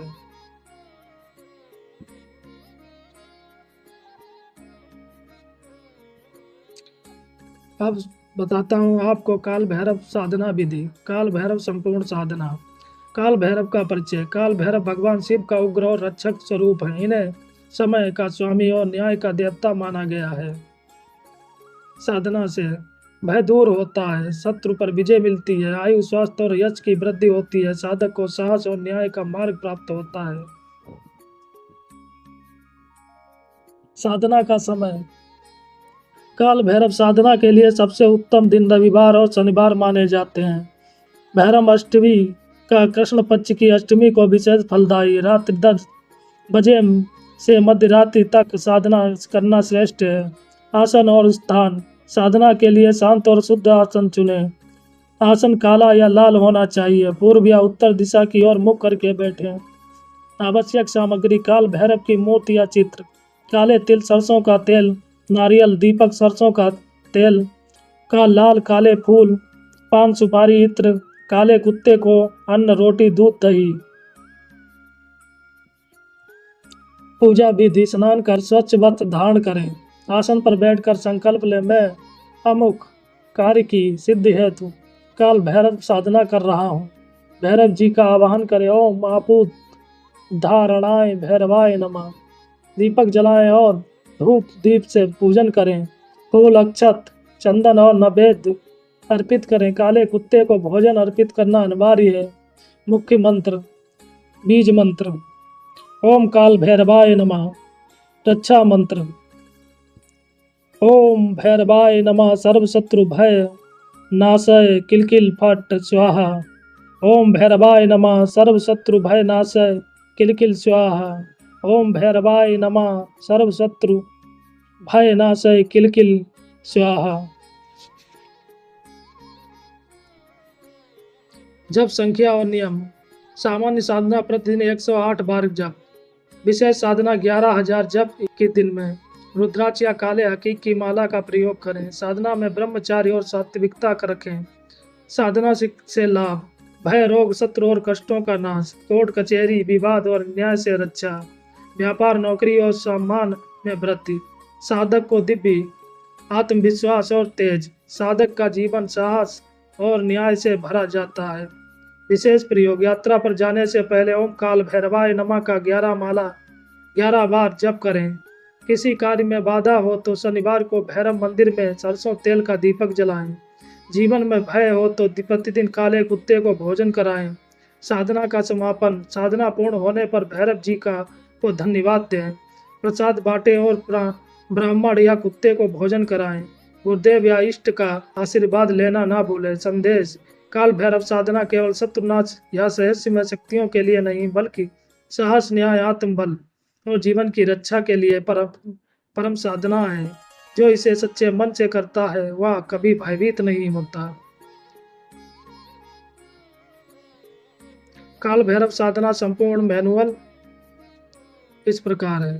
अब बताता हूँ आपको काल भैरव साधना विधि। काल भैरव संपूर्ण साधना। काल भैरव का परिचय। काल भैरव भगवान शिव का उग्र और रक्षक स्वरूप है। इन्हें समय का स्वामी और न्याय का देवता माना गया है। साधना से भय दूर होता है, शत्रु पर विजय मिलती है, आयु, स्वास्थ्य और यश की वृद्धि होती है, साधक को साहस और न्याय का मार्ग प्राप्त होता है। साधना का समय। काल भैरव साधना के लिए सबसे उत्तम दिन रविवार और शनिवार माने जाते हैं। भैरव अष्टमी का कृष्ण पक्ष की अष्टमी को विशेष फलदायी। रात्रि 10 बजे से मध्य रात्रि तक साधना करना श्रेष्ठ है। आसन और स्थान। साधना के लिए शांत और शुद्ध आसन चुनें। आसन काला या लाल होना चाहिए। पूर्व या उत्तर दिशा की ओर मुख करके बैठें। आवश्यक सामग्री, काल भैरव की मूर्ति या चित्र, काले तिल, सरसों का तेल, नारियल, दीपक, सरसों का तेल का लाल, काले फूल, पान, सुपारी, इत्र, काले कुत्ते को अन्न, रोटी, दूध, दही। पूजा विधि। स्नान कर स्वच्छ वस्त्र धारण करें। आसन पर बैठकर संकल्प लें, मैं अमुक कार्य की सिद्धि हेतु काल भैरव साधना कर रहा हूँ। भैरव जी का आवाहन करें। ओम आपूत धारणाय भैरवाय नमः। दीपक जलाएं और धूप दीप से पूजन करें। फूल, अक्षत, चंदन और नैवेद्य अर्पित करें। काले कुत्ते को भोजन अर्पित करना अनिवार्य है। मुख्य मंत्र, बीज मंत्र। ओम काल भैरवाय नमः। रक्षा मंत्र, ओम भैरवाय नमः सर्वशत्रु भय नाशय किलकिल फट स्वाहा। ओम भैरवाय नमः सर्वशत्रु भय नाशय किलकिल स्वाहा। ओम भैरवाय नमः सर्वशत्रु भय नाशय किलकिल स्वाहा। जप संख्या और नियम। सामान्य साधना प्रतिदिन 108 बार जप। विशेष साधना 11,000 जप 21 दिन में। रुद्राक्ष या काले हकीक की माला का प्रयोग करें। साधना में ब्रह्मचार्य और सात्विकता का रखें। साधना से लाभ: भय, रोग, शत्रु और कष्टों का नाश, कोर्ट कचहरी, विवाद और न्याय से रक्षा, व्यापार, नौकरी और सम्मान में वृद्धि, साधक को दिव्य आत्मविश्वास और तेज, साधक का जीवन साहस और न्याय से भरा जाता है। विशेष प्रयोग: यात्रा पर जाने से पहले ओम काल भैरवाय नमः का 11 बार जप करें। किसी कार्य में बाधा हो तो शनिवार को भैरव मंदिर में सरसों तेल का दीपक जलाएं। जीवन में भय हो तो प्रतिदिन काले कुत्ते को भोजन कराएं। साधना का समापन: साधना पूर्ण होने पर भैरव जी को धन्यवाद दें, प्रसाद बांटें और ब्राह्मण या कुत्ते को भोजन कराएं। गुरुदेव या इष्ट का आशीर्वाद लेना ना भूलें। संदेश: काल भैरव साधना केवल शत्रुनाश या रहस्यमय शक्तियों के लिए नहीं, बल्कि साहस, न्याय, आत्मबल और जीवन की रक्षा के लिए परम साधना है। जो इसे सच्चे मन से करता है वह कभी भयभीत नहीं होता। काल भैरव साधना संपूर्ण मैनुअल इस प्रकार है।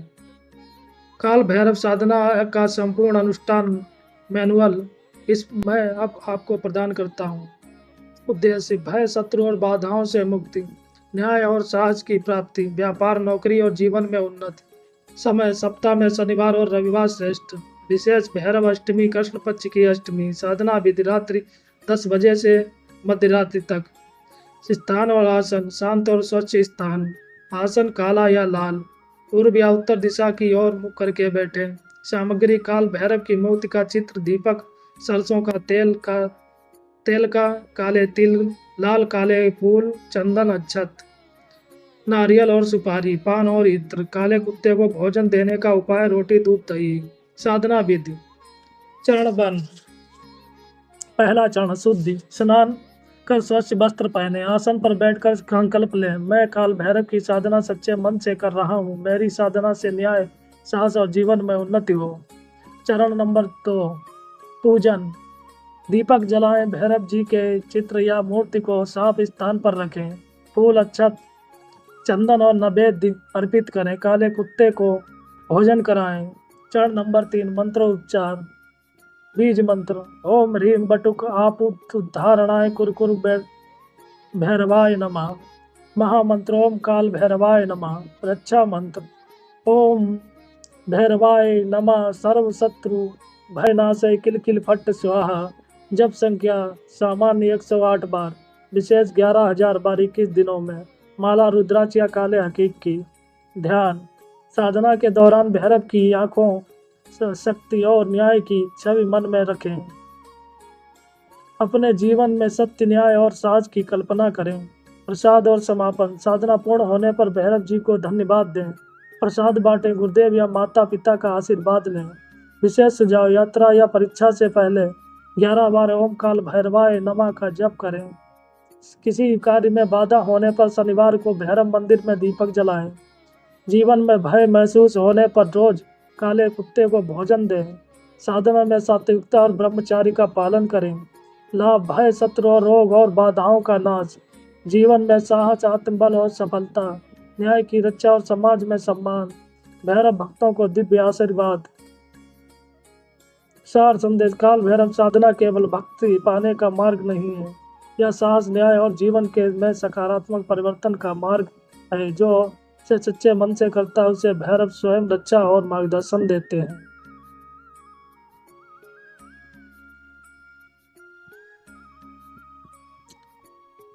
काल भैरव साधना का संपूर्ण अनुष्ठान मैनुअल मैं अब आपको प्रदान करता हूँ। उद्देश्य: भय, शत्रु और बाधाओं से मुक्ति, न्याय और साहस की प्राप्ति, व्यापार, नौकरी और जीवन में उन्नति। समय: सप्ताह में शनिवार और रविवार श्रेष्ठ। विशेष: भैरव अष्टमी, कृष्ण पक्ष की अष्टमी। साधना विधि: रात्रि 10 बजे से मध्यरात्रि तक। स्थान और आसन: शांत और स्वच्छ स्थान। आसन काला या लाल। पूर्व या उत्तर दिशा की ओर मुख करके बैठे। सामग्री: काल भैरव की मूर्ति का चित्र, दीपक, सरसों का तेल का काले तिल, लाल काले फूल, चंदन, अक्षत, नारियल और सुपारी, पान और इत्र। काले कुत्ते को भोजन देने का उपाय: रोटी, दूध, दही। साधना विधि: चरणबंद। पहला चरण: शुद्धि। स्नान कर स्वच्छ वस्त्र पहने। आसन पर बैठकर संकल्प लें, मैं काल भैरव की साधना सच्चे मन से कर रहा हूँ। मेरी साधना से न्याय, साहस और जीवन में उन्नति हो। चरण नंबर 2: पूजन। दीपक जलाएं। भैरव जी के चित्र या मूर्ति को साफ स्थान पर रखें। फूल, अक्षत, चंदन और नैवेद्य अर्पित करें। काले कुत्ते को भोजन कराएं। चरण नंबर 3: मंत्रोच्चार। बीज मंत्र: ओम ह्रीम बटुक आपुत्धारणाय कुरकुर भैरवाय नमः। महामंत्र: ओम काल भैरवाय नमः। रक्षा मंत्र: ओम भैरवाय नमः सर्व शत्रु भयनाशय किल किल फट स्वाहा। जप संख्या सामान्य 108 बार, विशेष 11,000 बार 21 दिनों में। माला रुद्राक्ष या काले हकीक की। ध्यान: साधना के दौरान भैरव की आंखों, शक्ति और न्याय की छवि मन में रखें। अपने जीवन में सत्य, न्याय और साहस की कल्पना करें। प्रसाद और समापन: साधना पूर्ण होने पर भैरव जी को धन्यवाद दें, प्रसाद बांटें, गुरुदेव या माता पिता का आशीर्वाद लें। विशेष सुझाव: यात्रा या परीक्षा से पहले 11 बार ओम काल भैरवाय नमः का जप करें। किसी कार्य में बाधा होने पर शनिवार को भैरव मंदिर में दीपक जलाएं। जीवन में भय महसूस होने पर रोज काले कुत्ते को भोजन दें। साधना में सात्विकता और ब्रह्मचारी का पालन करें। लाभ: भय, शत्रु और रोग और बाधाओं का नाश, जीवन में साहस, आत्मबल और सफलता, न्याय की रक्षा और समाज में सम्मान, भैरव भक्तों को दिव्य आशीर्वाद। सार संदेश: काल भैरव साधना केवल भक्ति पाने का मार्ग नहीं है, यह साहस, न्याय और जीवन के में सकारात्मक परिवर्तन का मार्ग है। जो से सच्चे मन से करता है उसे भैरव स्वयं रक्षा और मार्गदर्शन देते हैं।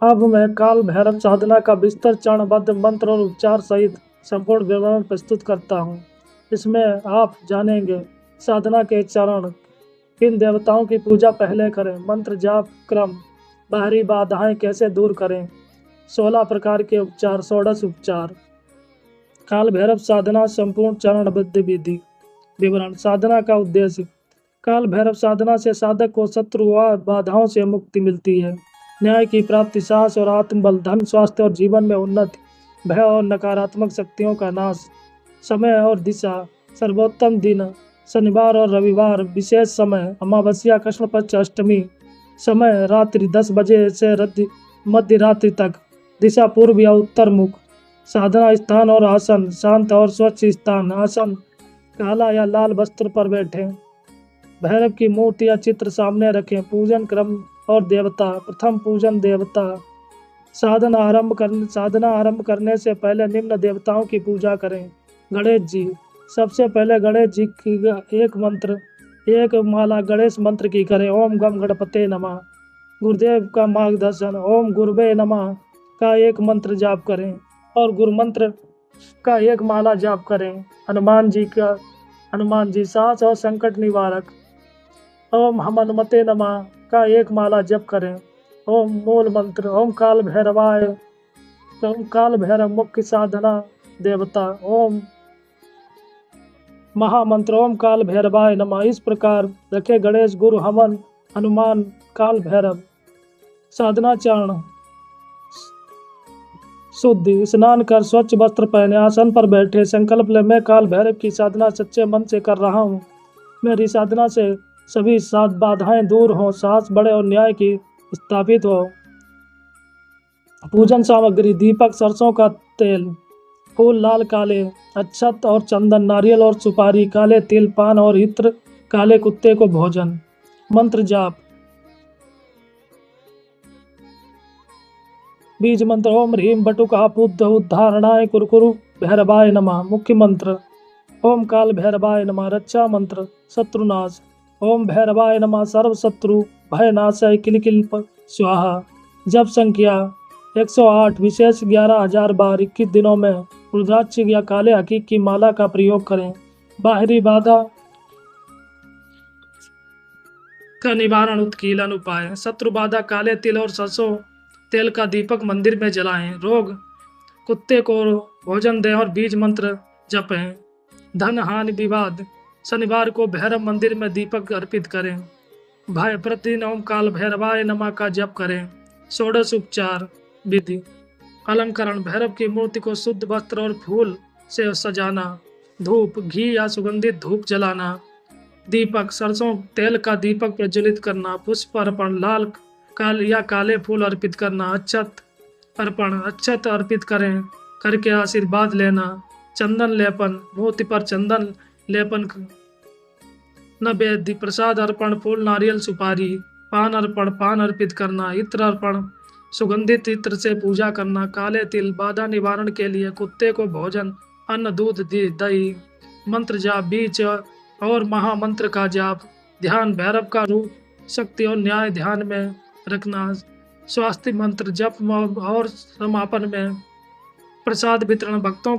अब मैं काल भैरव साधना का विस्तार, चरणबद्ध मंत्र और उपचार सहित संपूर्ण विवरण प्रस्तुत करता हूँ। इसमें आप जानेंगे साधना के चरण, किन देवताओं की पूजा पहले करें, मंत्र जाप क्रम, बाहरी बाधाएं कैसे दूर करें, 16 प्रकार के उपचार, 16 उपचार। काल भैरव साधना संपूर्ण चरणबद्ध विधि विवरण। साधना का उद्देश्य: काल भैरव साधना से साधक को शत्रु व बाधाओं से मुक्ति मिलती है, न्याय की प्राप्ति, साहस और आत्मबल, धन, स्वास्थ्य और जीवन में उन्नति, भय और नकारात्मक शक्तियों का नाश। समय और दिशा: सर्वोत्तम दिन शनिवार और रविवार। विशेष समय: अमावस्या, कृष्ण पक्ष, अष्टमी। समय: रात्रि 10 बजे से मध्य रात्रि तक। दिशा पूर्व या उत्तर मुख। साधना स्थान और आसन, शांत और स्वच्छ स्थान। आसन, काला या लाल वस्त्र पर बैठें। भैरव की मूर्ति या चित्र सामने रखें। पूजन क्रम और देवता। प्रथम पूजन देवता। साधना आरंभ करने से पहले निम्न देवताओं की पूजा करें। गणेश जी, सबसे पहले गणेश जी की एक माला गणेश मंत्र की करें। ओम गम गणपते नमः। गुरुदेव का मार्गदर्शन। ओम गुरुवे नमः का एक मंत्र जाप करें और गुरु मंत्र का एक माला जाप करें। हनुमान जी साहस और संकट निवारक। ओम हम हनुमते नमः का एक माला जप करें। ओम मूल मंत्र। ओम काल भैरव मुख्य साधना देवता। ओम महामंत्र। ओम काल भैरवाय नमः। इस प्रकार रखे गणेश, गुरु, हमन, हनुमान, काल भैरव। साधना चरण। शुद्धि, स्नान कर स्वच्छ वस्त्र पहने आसन पर बैठे। संकल्प ले, मैं काल भैरव की साधना सच्चे मन से कर रहा हूँ। मेरी साधना से सभी सात बाधाएं दूर हो, साहस बढ़े और न्याय की स्थापित हो। पूजन सामग्री, दीपक, सरसों का तेल, फूल लाल काले, अक्षत और चंदन, नारियल और सुपारी, काले तिल, पान और इत्र, काले कुत्ते को भोजन। मंत्र जाप। बीज मंत्र। ओम ह्रीम बटुका बुद्ध उद्धारणाय कुरकुरु भैरवाय नमः। मुख्य मंत्र। ओम काल भैरवाय नमः। रक्षा मंत्र। शत्रुनाश। ओम भैरवाय नमः। सर्व शत्रु भय नाशय किल स्वाहा। जप संख्या 108। विशेष 11,000 बार 21 दिनों में रुद्राक्ष या काले हकीक की माला का प्रयोग करें। बाहरी बाधा का निवारण उत्कीलन उपाय। शत्रु बाधा, काले तिल और सरसों तेल का दीपक मंदिर में जलाएं। रोग, कुत्ते को भोजन दें और बीज मंत्र जपें। धन हानि विवाद, शनिवार को भैरव मंदिर में दीपक अर्पित करें। भय, प्रतिदिन ओम काल भैरवाय नमः का जप करें। षोडश उपचार विधि। अलंकरण, भैरव की मूर्ति को शुद्ध वस्त्र और फूल से सजाना। धूप, घी या सुगंधित धूप जलाना। दीपक, सरसों तेल का दीपक प्रज्वलित करना। पुष्प अर्पण, लाल या काले फूल अर्पित करना। अक्षत अर्पित करके आशीर्वाद लेना। चंदन लेपन, मूर्ति पर चंदन लेपन। नैवेद्य, प्रसाद अर्पण, फूल, नारियल, सुपारी। पान अर्पित करना। इत्र अर्पण, सुगंधित इत्र से पूजा करना। काले तिल, बाधा निवारण के लिए कुत्ते को भोजन। अन्न, दूध, दही। मंत्र जाप, बीज और महामंत्र का जाप। ध्यान, भैरव का रूप, शक्ति और न्याय ध्यान में रखना। स्वास्थ्य मंत्र जप और समापन में प्रसाद वितरण, भक्तों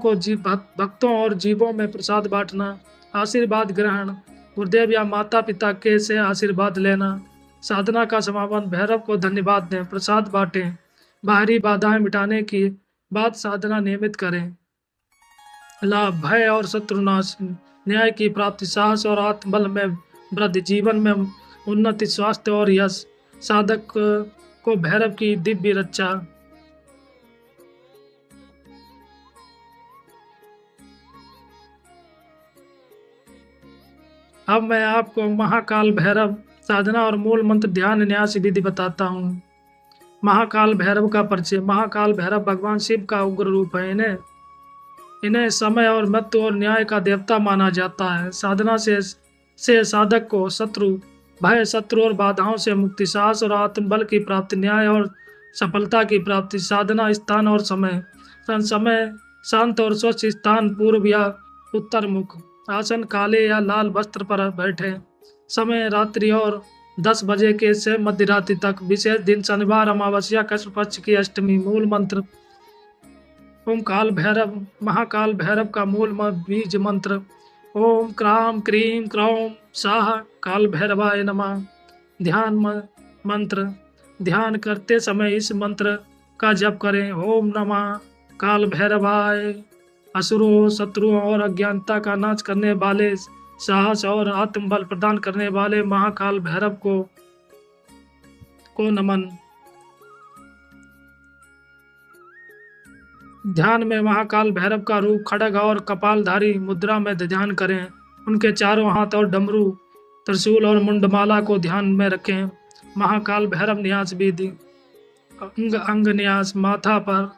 और जीवों में प्रसाद बांटना। आशीर्वाद ग्रहण, गुरुदेव या माता पिता के से आशीर्वाद लेना। साधना का समापन, भैरव को धन्यवाद दें, प्रसाद बांटें। बाहरी बाधाएं मिटाने की बाद साधना नियमित करें। लाभ, भय और शत्रुनाश, न्याय की प्राप्ति, साहस और आत्मबल में वृद्धि, जीवन में उन्नति, स्वास्थ्य और यश। साधक को भैरव की दिव्य रक्षा। अब मैं आपको महाकाल भैरव साधना और मूल मंत्र ध्यान न्यास विधि बताता हूँ। महाकाल भैरव का परिचय। महाकाल भैरव भगवान शिव का उग्र रूप है। इन्हें समय और मृत्यु और न्याय का देवता माना जाता है। साधना से साधक को शत्रु और बाधाओं से मुक्ति, साहस और आत्मबल की प्राप्ति, न्याय और सफलता की प्राप्ति। साधना स्थान और समय। शांत और स्वच्छ स्थान, पूर्व या उत्तर मुख। आसन, काले या लाल वस्त्र पर बैठे। समय, रात्रि और 10 बजे के से मध्यरात्रि तक। विशेष दिन, शनिवार, अमावस्या, कृष्ण पक्ष की अष्टमी। मूल मंत्र। ओम काल भैरव, महाकाल भैरव का मूल बीज मंत्र। ओम क्राम क्रीम क्रौम साह काल भैरवाय नमः। ध्यान मंत्र। ध्यान करते समय इस मंत्र का जप करें। ओम नमः काल भैरवाय। असुरों, शत्रुओं और अज्ञानता का नाश करने वाले, साहस और आत्मबल प्रदान करने वाले महाकाल भैरव को नमन। ध्यान में महाकाल भैरव का रूप खड्ग और कपालधारी मुद्रा में ध्यान करें। उनके चारों हाथ और डमरू, त्रिशूल और मुंडमाला को ध्यान में रखें। महाकाल भैरव न्यास विधि। अंग न्यास, माथा पर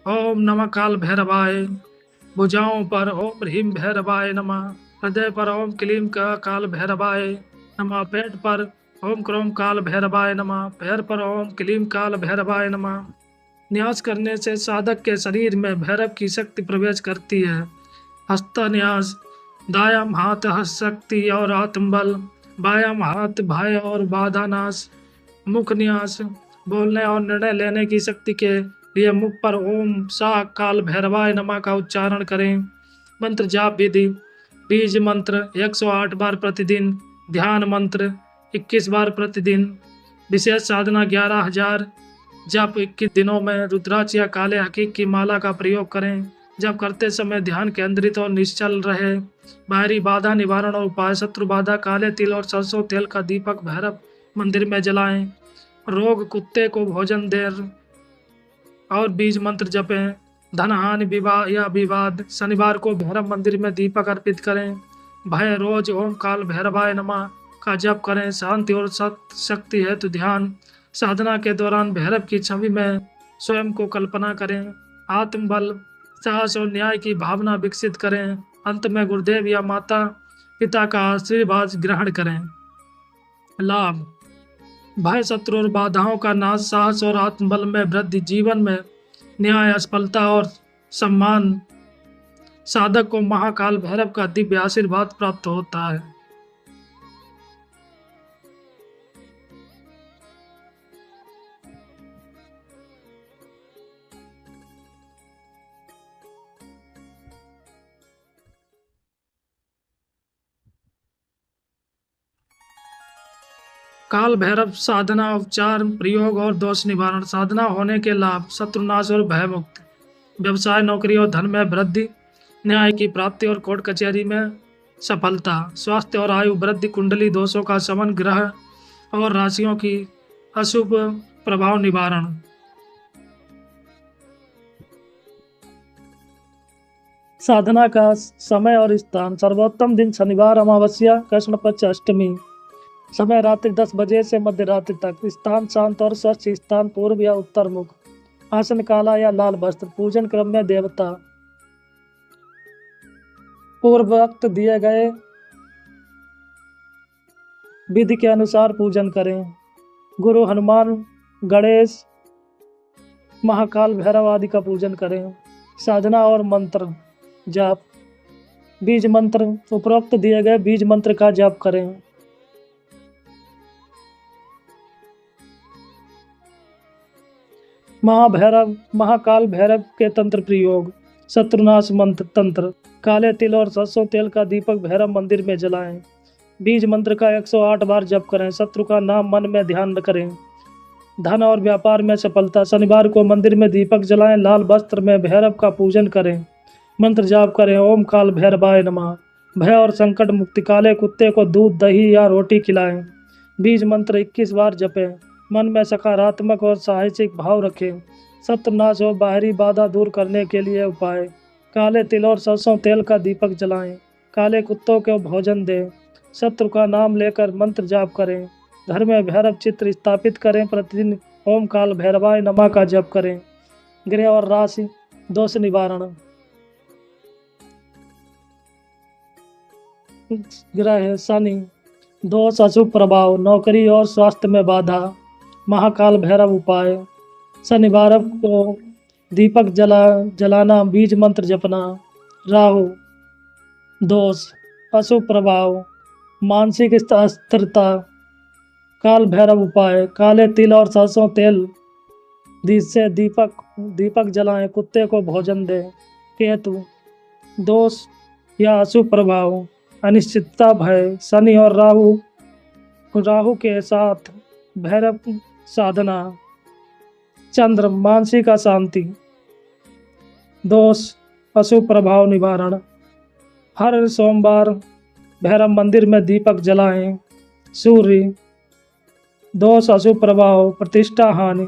ओम नमः काल भैरवाय। भुजाओं पर ओम ह्रीम भैरवाय नमः। हृदय पर ओम क्लीम का काल भैरवाय नमः। पेट पर ओम क्रोम काल भैरवाय नमः। पैर पर ओम क्लीम काल भैरवाय नमः। न्यास करने से साधक के शरीर में भैरव की शक्ति प्रवेश करती है। हस्तन्यास, दायाम हाथ हस्त शक्ति और आत्मबल, बायाम हाथ भय और बाधा नाश। मुख न्यास, बोलने और निर्णय लेने की शक्ति के लिए मुख पर ओम सा काल भैरवाय नमः का उच्चारण करें। मंत्र जाप विधि: बीज मंत्र 108 बार प्रतिदिन, ध्यान मंत्र 21 बार प्रतिदिन, विशेष साधना 11,000 जप 21 दिनों में रुद्राक्ष या काले हकीक की माला का प्रयोग करें। जब करते समय ध्यान केंद्रित और निश्चल रहे। बाहरी बाधा निवारण और उपाय: शत्रु बाधा, काले तिल और सरसों तेल का दीपक भैरव मंदिर में जलाएं। रोग, कुत्ते को भोजन दें और बीज मंत्र जपें। धन हानि, विवाह या विवाद, शनिवार को भैरव मंदिर में दीपक अर्पित करें। भय, रोज ओम काल भैरवाय नमः का जप करें। शांति और शक्ति हेतु ध्यान: साधना के दौरान भैरव की छवि में स्वयं को कल्पना करें। आत्मबल, साहस और न्याय की भावना विकसित करें। अंत में गुरुदेव या माता पिता का आशीर्वाद ग्रहण करें। लाभ: भय, शत्रु और बाधाओं का नाश, साहस और आत्मबल में वृद्धि, जीवन में न्याय, असफलता और सम्मान। साधक को महाकाल भैरव का दिव्य आशीर्वाद प्राप्त होता है। काल भैरव साधना, उपचार, प्रयोग और दोष निवारण। साधना होने के लाभ: शत्रुनाश और भय मुक्ति, व्यवसाय, नौकरी और धन में वृद्धि, न्याय की प्राप्ति और कोर्ट कचहरी में सफलता। स्वास्थ्य और आयु वृद्धि, कुंडली दोषों का शमन, ग्रह और राशियों की अशुभ प्रभाव निवारण। साधना का समय और स्थान: सर्वोत्तम दिन शनिवार, अमावस्या, कृष्ण पक्ष, अष्टमी। समय रात्रि 10 बजे से मध्य रात्रि तक। स्थान शांत और स्वच्छ स्थान, पूर्व या उत्तर मुख। आसन काला या लाल वस्त्र। पूजन क्रम में देवता पूर्वोक्त दिए गए विधि के अनुसार पूजन करें। गुरु, हनुमान, गणेश, महाकाल भैरव आदि का पूजन करें। साधना और मंत्र जाप: बीज मंत्र, उपरोक्त दिए गए बीज मंत्र का जाप करें। महाकाल भैरव के तंत्र प्रयोग: शत्रुनाश मंत्र तंत्र: काले तिल और सरसों तेल का दीपक भैरव मंदिर में जलाएं। बीज मंत्र का 108 बार जप करें। शत्रु का नाम मन में ध्यान करें। धन और व्यापार में सफलता: शनिवार को मंदिर में दीपक जलाएं। लाल वस्त्र में भैरव का पूजन करें। मंत्र जाप करें। ओम काल भैरवाय नमः। भय और संकट मुक्ति: काले कुत्ते को दूध, दही या रोटी खिलाएं। बीज मंत्र 21 बार जपें। मन में सकारात्मक और साहसिक भाव रखें। शत्रुनाश और बाहरी बाधा दूर करने के लिए उपाय: काले तिल और सरसों तेल का दीपक जलाएं। काले कुत्तों को भोजन दें। शत्रु का नाम लेकर मंत्र जाप करें। घर में भैरव चित्र स्थापित करें। प्रतिदिन ओम काल भैरवाय नमः का जप करें। गृह और राशि दोष निवारण: ग्रह शनि, दोष, अशुभ प्रभाव, नौकरी और स्वास्थ्य में बाधा। महाकाल भैरव उपाय: शनिवार को दीपक जलाना, बीज मंत्र जपना। राहु दोष, अशुभ प्रभाव, मानसिक अस्थिरता। काल भैरव उपाय: काले तिल और सरसों तेल से दीपक जलाएं। कुत्ते को भोजन दें। केतु दोष या अशुभ प्रभाव, अनिश्चितता, भय। शनि और राहु के साथ भैरव साधना। चंद्र, मानसिक अशांति। दोष, अशुभ प्रभाव निवारण: हर सोमवार भैरव मंदिर में दीपक जलाएं। सूर्य दोष, अशुभ प्रभाव, प्रतिष्ठा हानि।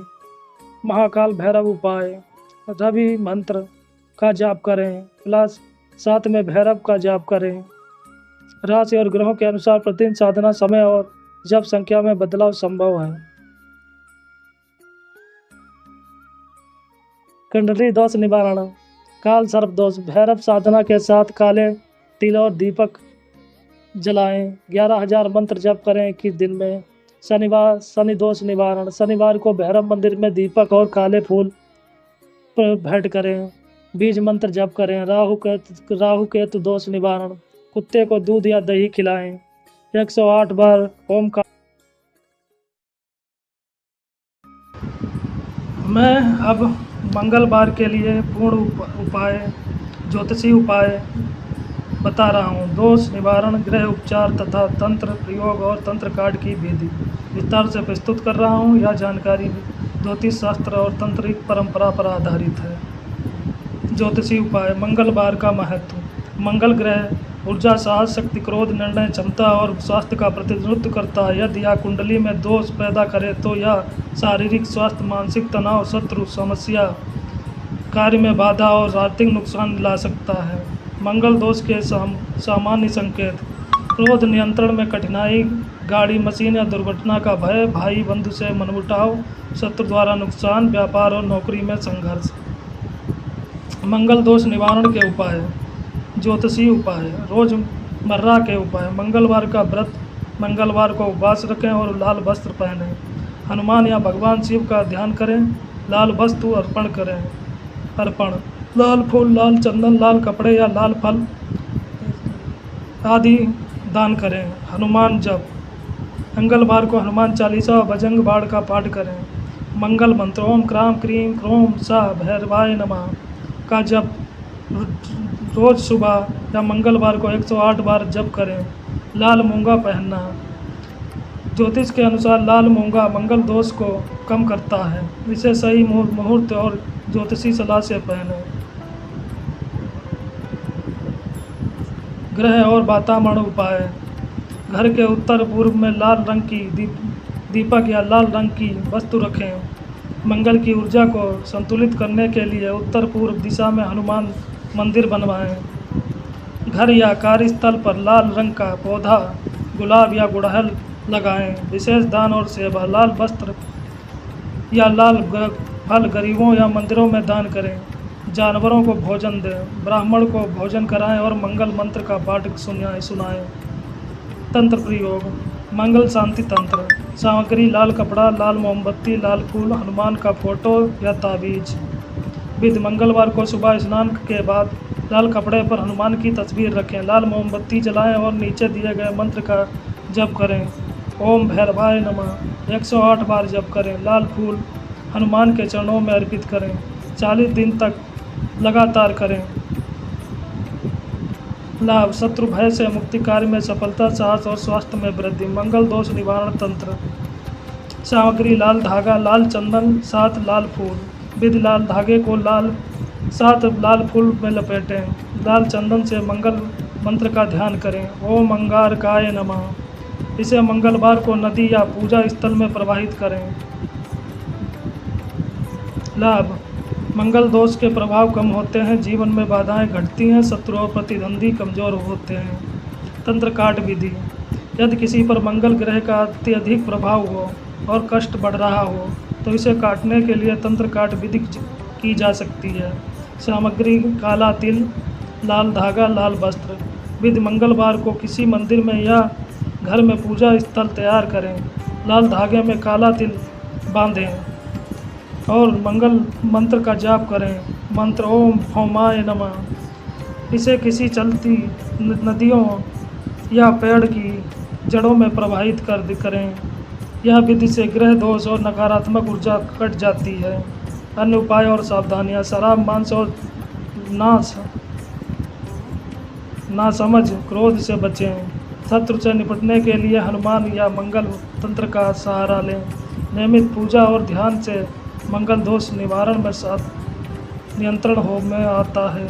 महाकाल भैरव उपाय: रवि मंत्र का जाप करें प्लस साथ में भैरव का जाप करें। राशि और ग्रहों के अनुसार प्रतिदिन साधना समय और जप संख्या में बदलाव संभव है। कुंडली दोष निवारण। काल सर्प दोष। भैरव साधना के साथ काले तिल और दीपक जलाएं। 11,000 मंत्र जप करें 21 दिन में। शनि दोष निवारण। शनिवार को भैरव मंदिर में दीपक और काले फूल पर भेंट करें। बीज मंत्र जप करें। राहु केतु दोष निवारण। कुत्ते को दूध या दही खिलाएं। 108 बार ओम का। मैं अब मंगलवार के लिए पूर्ण उपाय, ज्योतिषी उपाय बता रहा हूँ। दोष निवारण, ग्रह उपचार तथा तंत्र प्रयोग और तंत्र काट की विधि विस्तार से प्रस्तुत कर रहा हूँ। यह जानकारी ज्योतिष शास्त्र और तंत्रिक परंपरा पर आधारित है। ज्योतिषी उपाय। मंगलवार का महत्व। मंगल ग्रह ऊर्जा, साहस, शक्ति, क्रोध, निर्णय क्षमता और स्वास्थ्य का प्रतिनिधित्व करता है। यदि यह कुंडली में दोष पैदा करे तो यह शारीरिक स्वास्थ्य, मानसिक तनाव, शत्रु समस्या, कार्य में बाधा और आर्थिक नुकसान ला सकता है। मंगल दोष के सामान्य संकेत। क्रोध नियंत्रण में कठिनाई, गाड़ी, मशीन या दुर्घटना का भय, भाई बंधु से मनमुटाव, शत्रु द्वारा नुकसान, व्यापार और नौकरी में संघर्ष। मंगल दोष निवारण के उपाय। ज्योतिषी उपाय। रोजमर्रा के उपाय। मंगलवार का व्रत। मंगलवार को उपवास रखें और लाल वस्त्र पहनें। हनुमान या भगवान शिव का ध्यान करें। लाल वस्तु अर्पण करें। लाल फूल, लाल चंदन, लाल कपड़े या लाल फल आदि दान करें। हनुमान जप। मंगलवार को हनुमान चालीसा, भजंग बाण का पाठ करें। मंगल मंत्र ओम क्राम क्रीम क्रोम सा भैरवाय नमः का जप रोज सुबह या मंगलवार को 108 बार जप करें। लाल मूंगा पहनना। ज्योतिष के अनुसार लाल मूंगा मंगल दोष को कम करता है। इसे सही मुहूर्त और ज्योतिषी सलाह से पहने। ग्रह और वातावरण उपाय। घर के उत्तर पूर्व में लाल रंग की दीपक या लाल रंग की वस्तु रखें। मंगल की ऊर्जा को संतुलित करने के लिए उत्तर पूर्व दिशा में हनुमान मंदिर बनवाएं। घर या कार्यस्थल पर लाल रंग का पौधा, गुलाब या गुड़हल लगाएं। विशेष दान और सेवा। लाल वस्त्र या लाल फल गरीबों या मंदिरों में दान करें। जानवरों को भोजन दें। ब्राह्मण को भोजन कराएं और मंगल मंत्र का पाठ सुनाएं। तंत्र प्रयोग। मंगल शांति तंत्र। सामग्री लाल कपड़ा, लाल मोमबत्ती, लाल फूल, हनुमान का फोटो या ताबीज। विधि। मंगलवार को सुबह स्नान के बाद लाल कपड़े पर हनुमान की तस्वीर रखें। लाल मोमबत्ती जलाएं और नीचे दिए गए मंत्र का जप करें। ओम भैरवाय नमः 108 बार जप करें। लाल फूल हनुमान के चरणों में अर्पित करें। 40 दिन तक लगातार करें। लाभ। शत्रु भय से मुक्ति, कार्य में सफलता, साहस और स्वास्थ्य में वृद्धि। मंगल दोष निवारण तंत्र। सामग्री लाल धागा, लाल चंदन, 7 लाल फूल। विधि। लाल धागे को 7 लाल फूल में लपेटें। लाल चंदन से मंगल मंत्र का ध्यान करें। ओम अंगारकाय नमः। इसे मंगलवार को नदी या पूजा स्थल में प्रवाहित करें। लाभ। मंगल दोष के प्रभाव कम होते हैं, जीवन में बाधाएं घटती हैं, शत्रु और प्रतिद्वंदी कमजोर होते हैं। तंत्र काट विधि। यदि किसी पर मंगल ग्रह का अत्यधिक प्रभाव हो और कष्ट बढ़ रहा हो तो इसे काटने के लिए तंत्र काट विधि की जा सकती है। सामग्री काला तिल, लाल धागा, लाल वस्त्र। विधि। मंगलवार को किसी मंदिर में या घर में पूजा स्थल तैयार करें। लाल धागे में काला तिल बांधें और मंगल मंत्र का जाप करें। मंत्र ओम भौमाय नमः। इसे किसी चलती नदियों या पेड़ की जड़ों में प्रवाहित करें। यह विधि से ग्रह दोष और नकारात्मक ऊर्जा कट जाती है। अन्य उपाय और सावधानियां। शराब, मांस और नासमझ क्रोध से बचें। शत्रु से निपटने के लिए हनुमान या मंगल तंत्र का सहारा लें। नियमित पूजा और ध्यान से मंगल दोष निवारण में नियंत्रण में आता है।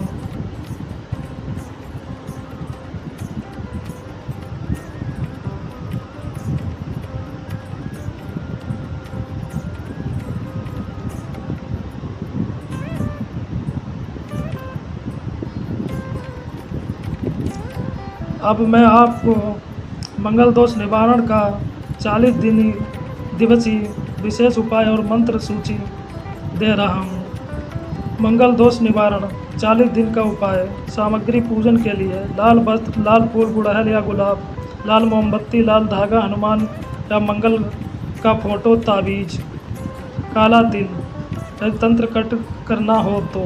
अब मैं आपको मंगल दोष निवारण का 40 दिवसीय विशेष उपाय और मंत्र सूची दे रहा हूँ। मंगल दोष निवारण 40 दिन का उपाय। सामग्री पूजन के लिए लाल वस्त्र, लाल फूल, गुड़हल या गुलाब, लाल मोमबत्ती, लाल धागा, हनुमान या मंगल का फोटो, ताबीज। काला तिल। यदि तंत्र कट करना हो तो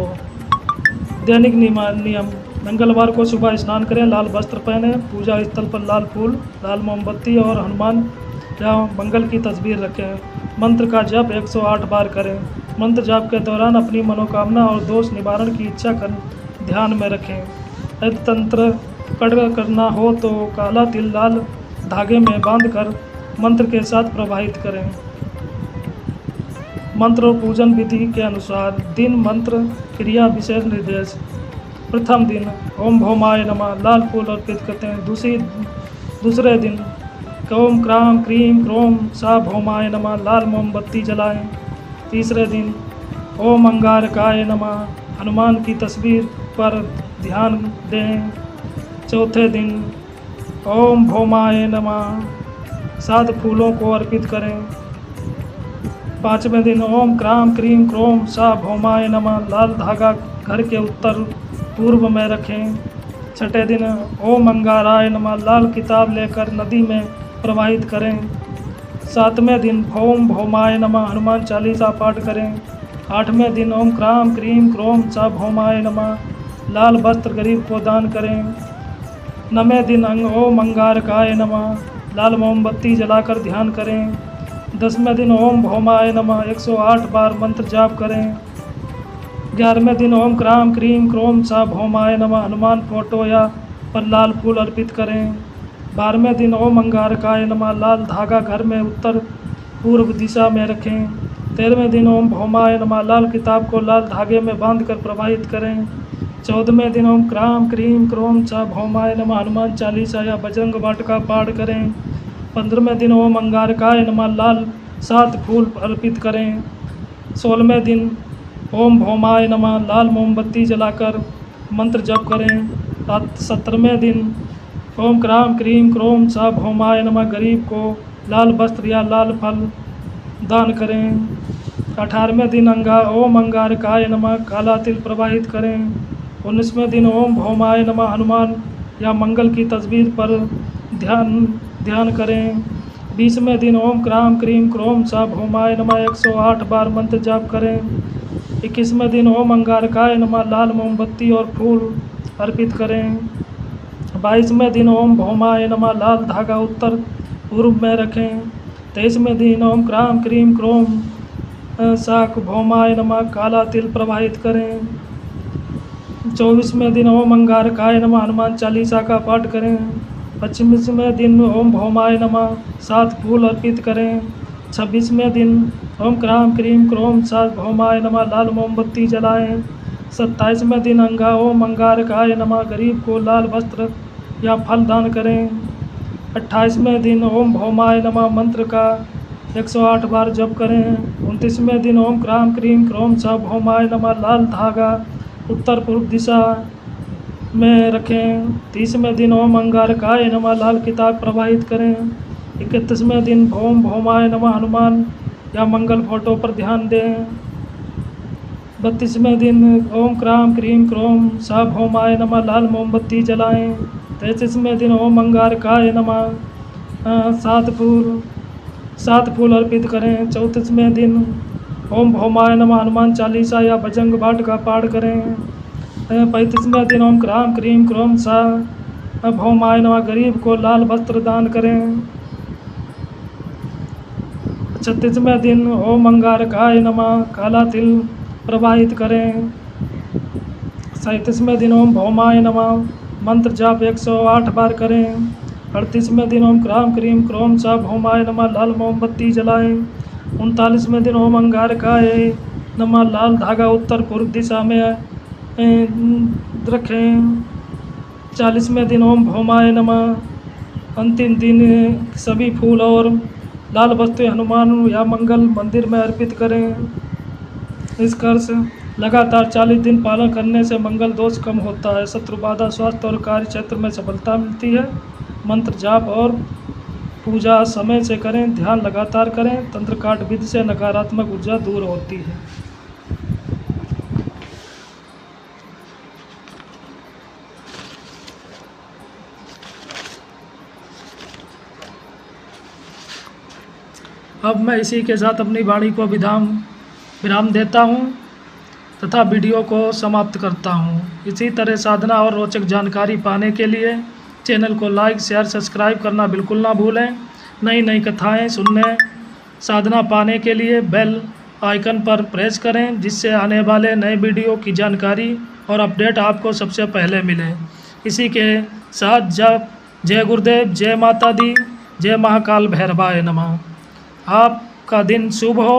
दैनिक नियम मंगलवार को सुबह स्नान करें, लाल वस्त्र पहने, पूजा स्थल पर लाल फूल, लाल मोमबत्ती और हनुमान या मंगल की तस्वीर रखें। मंत्र का जप 108 बार करें। मंत्र जाप के दौरान अपनी मनोकामना और दोष निवारण की इच्छा कर ध्यान में रखें। यदि तंत्र कट करना हो तो काला तिल लाल धागे में बांधकर मंत्र के साथ प्रवाहित करें। मंत्र और पूजन विधि के अनुसार दिन, मंत्र, क्रिया, विशेष निर्देश। प्रथम दिन ओम भौमाय नमः लाल फूल अर्पित करते हैं। दूसरे दिन ओम क्राम क्रीम क्रोम सा भौमाय नमः लाल मोमबत्ती जलाएं। तीसरे दिन ओम अंगारकाय नमः हनुमान की तस्वीर पर ध्यान दें। चौथे दिन ओम भौमाय नमः 7 फूलों को अर्पित करें। पाँचवें दिन ओम क्राम क्रीम क्रोम सा भौमाय नमः लाल धागा घर के उत्तर पूर्व में रखें। छठे दिन ओम अंगाराय नमः लाल किताब लेकर नदी में प्रवाहित करें। सातवें दिन ओम भौमाय नमः हनुमान चालीसा पाठ करें। आठवें दिन ओम क्राम क्रीम क्रोम सा भौमाय नमः लाल वस्त्र गरीब को दान करें। नवें दिन ओम अंगारकाय नमः लाल मोमबत्ती जलाकर ध्यान करें। 10वें दिन ओम भौमाय नमः 108 बार मंत्र जाप करें। 11वें दिन ओम क्राम क्रीम क्रोम सा भौमाय नमः हनुमान फोटो या पर लाल फूल अर्पित करें। 12वें दिन ओम अंगारकाय नमः लाल धागा घर में उत्तर पूर्व दिशा में रखें। 13वें दिन ओम भौमाय नमः लाल किताब को लाल धागे में बांधकर प्रवाहित करें। 14वें दिन ओम क्राम क्रीम क्रोम सा भौमाय नमः हनुमान चालीसा या बजरंग वाटिका पाठ करें। 15वें दिन ओम अंगारकाय नमः लाल 7 फूल अर्पित करें। 16वें दिन ओम भौमाय नमः लाल मोमबत्ती जलाकर मंत्र जप करें। 17वें दिन ओम क्राम क्रीम क्रोम सा भौमाय नमः गरीब को लाल वस्त्र या लाल फल दान करें। 18वें दिन ओम अंगारकाय नमः काला तिल प्रवाहित करें। 19वें दिन ओम भौमाय नमः हनुमान या मंगल की तस्वीर पर ध्यान करें। 20वें दिन ओम क्राम क्रीम क्रोम सा भौमाय नमः 108 बार मंत्र जाप करें। 21वें दिन ओम अंगारकाय नमः लाल मोमबत्ती और फूल अर्पित करें। 22वें दिन ओम भौमाय नमः लाल धागा उत्तर पूर्व में रखें। 23वें दिन ओम क्राम क्रीम क्रोम साक भौमाय नमः काला तिल प्रवाहित करें। 24वें दिन ओम अंगारकाय नमः हनुमान चालीसा का पाठ करें। 25वें दिन ओम भौमाय नमः 7 फूल अर्पित करें। 26वें दिन ओम क्राम क्रीम क्रोम सा भौमाय नमः लाल मोमबत्ती जलाएं। 27वें दिन ओम अंगारकाय नमः गरीब को लाल वस्त्र या फल दान करें। 28वें दिन ओम भौमाय नमः मंत्र का 108 बार जप करें। 29वें दिन ओम क्राम क्रीम क्रोम सा भौमाय नमः लाल धागा उत्तर पूर्व दिशा में रखें। 30वें दिन ओम अंगारकाय नमः लाल किताब प्रवाहित करें। 31वें दिन ओम भौमाय नमः हनुमान या मंगल फोटो पर ध्यान दें। 32वें दिन ओम क्राम क्रीम क्रोम सा भौमाय नमः लाल मोमबत्ती जलाएं। 33वें दिन ओम अंगारकाय नमः 7 फूल अर्पित करें। 34वें दिन ओम भौमाय नमः हनुमान चालीसा या भजंग पाठ का पाठ करें। 35वें दिन ओम क्राम क्रीम क्रोम सा भौमाय नमः गरीब को लाल वस्त्र दान करें। 36वें दिन ओम अंगारकाय नमः काला तिल प्रवाहित करें। 37वें दिन ओम भौमाय नमः मंत्र जाप 108 बार करें। 38वें दिन ओम क्राम क्रीम क्रोम सा भौमाय नमः लाल मोमबत्ती जलाएं। 39वें दिन ओम अंगारकाय नमः लाल धागा उत्तर पूर्व दिशा में रखें। 40वें दिन ओम भौमाय नमः अंतिम दिन सभी फूल और लाल वस्तुएं हनुमान या मंगल मंदिर में अर्पित करें। निष्कर्ष लगातार 40 दिन पालन करने से मंगल दोष कम होता है, शत्रु बाधा, स्वास्थ्य और कार्य क्षेत्र में सफलता मिलती है। मंत्र जाप और पूजा समय से करें, ध्यान लगातार करें। तंत्र काट विधि से नकारात्मक ऊर्जा दूर होती है। अब मैं इसी के साथ अपनी वाणी को विराम देता हूँ तथा वीडियो को समाप्त करता हूँ। इसी तरह साधना और रोचक जानकारी पाने के लिए चैनल को लाइक शेयर सब्सक्राइब करना बिल्कुल ना भूलें। नई नई कथाएं सुनने साधना पाने के लिए बेल आइकन पर प्रेस करें, जिससे आने वाले नए वीडियो की जानकारी और अपडेट आपको सबसे पहले मिले। इसी के साथ जय गुरुदेव, जय माता दी, जय महाकाल भैरवाय नमः। आपका दिन शुभ हो।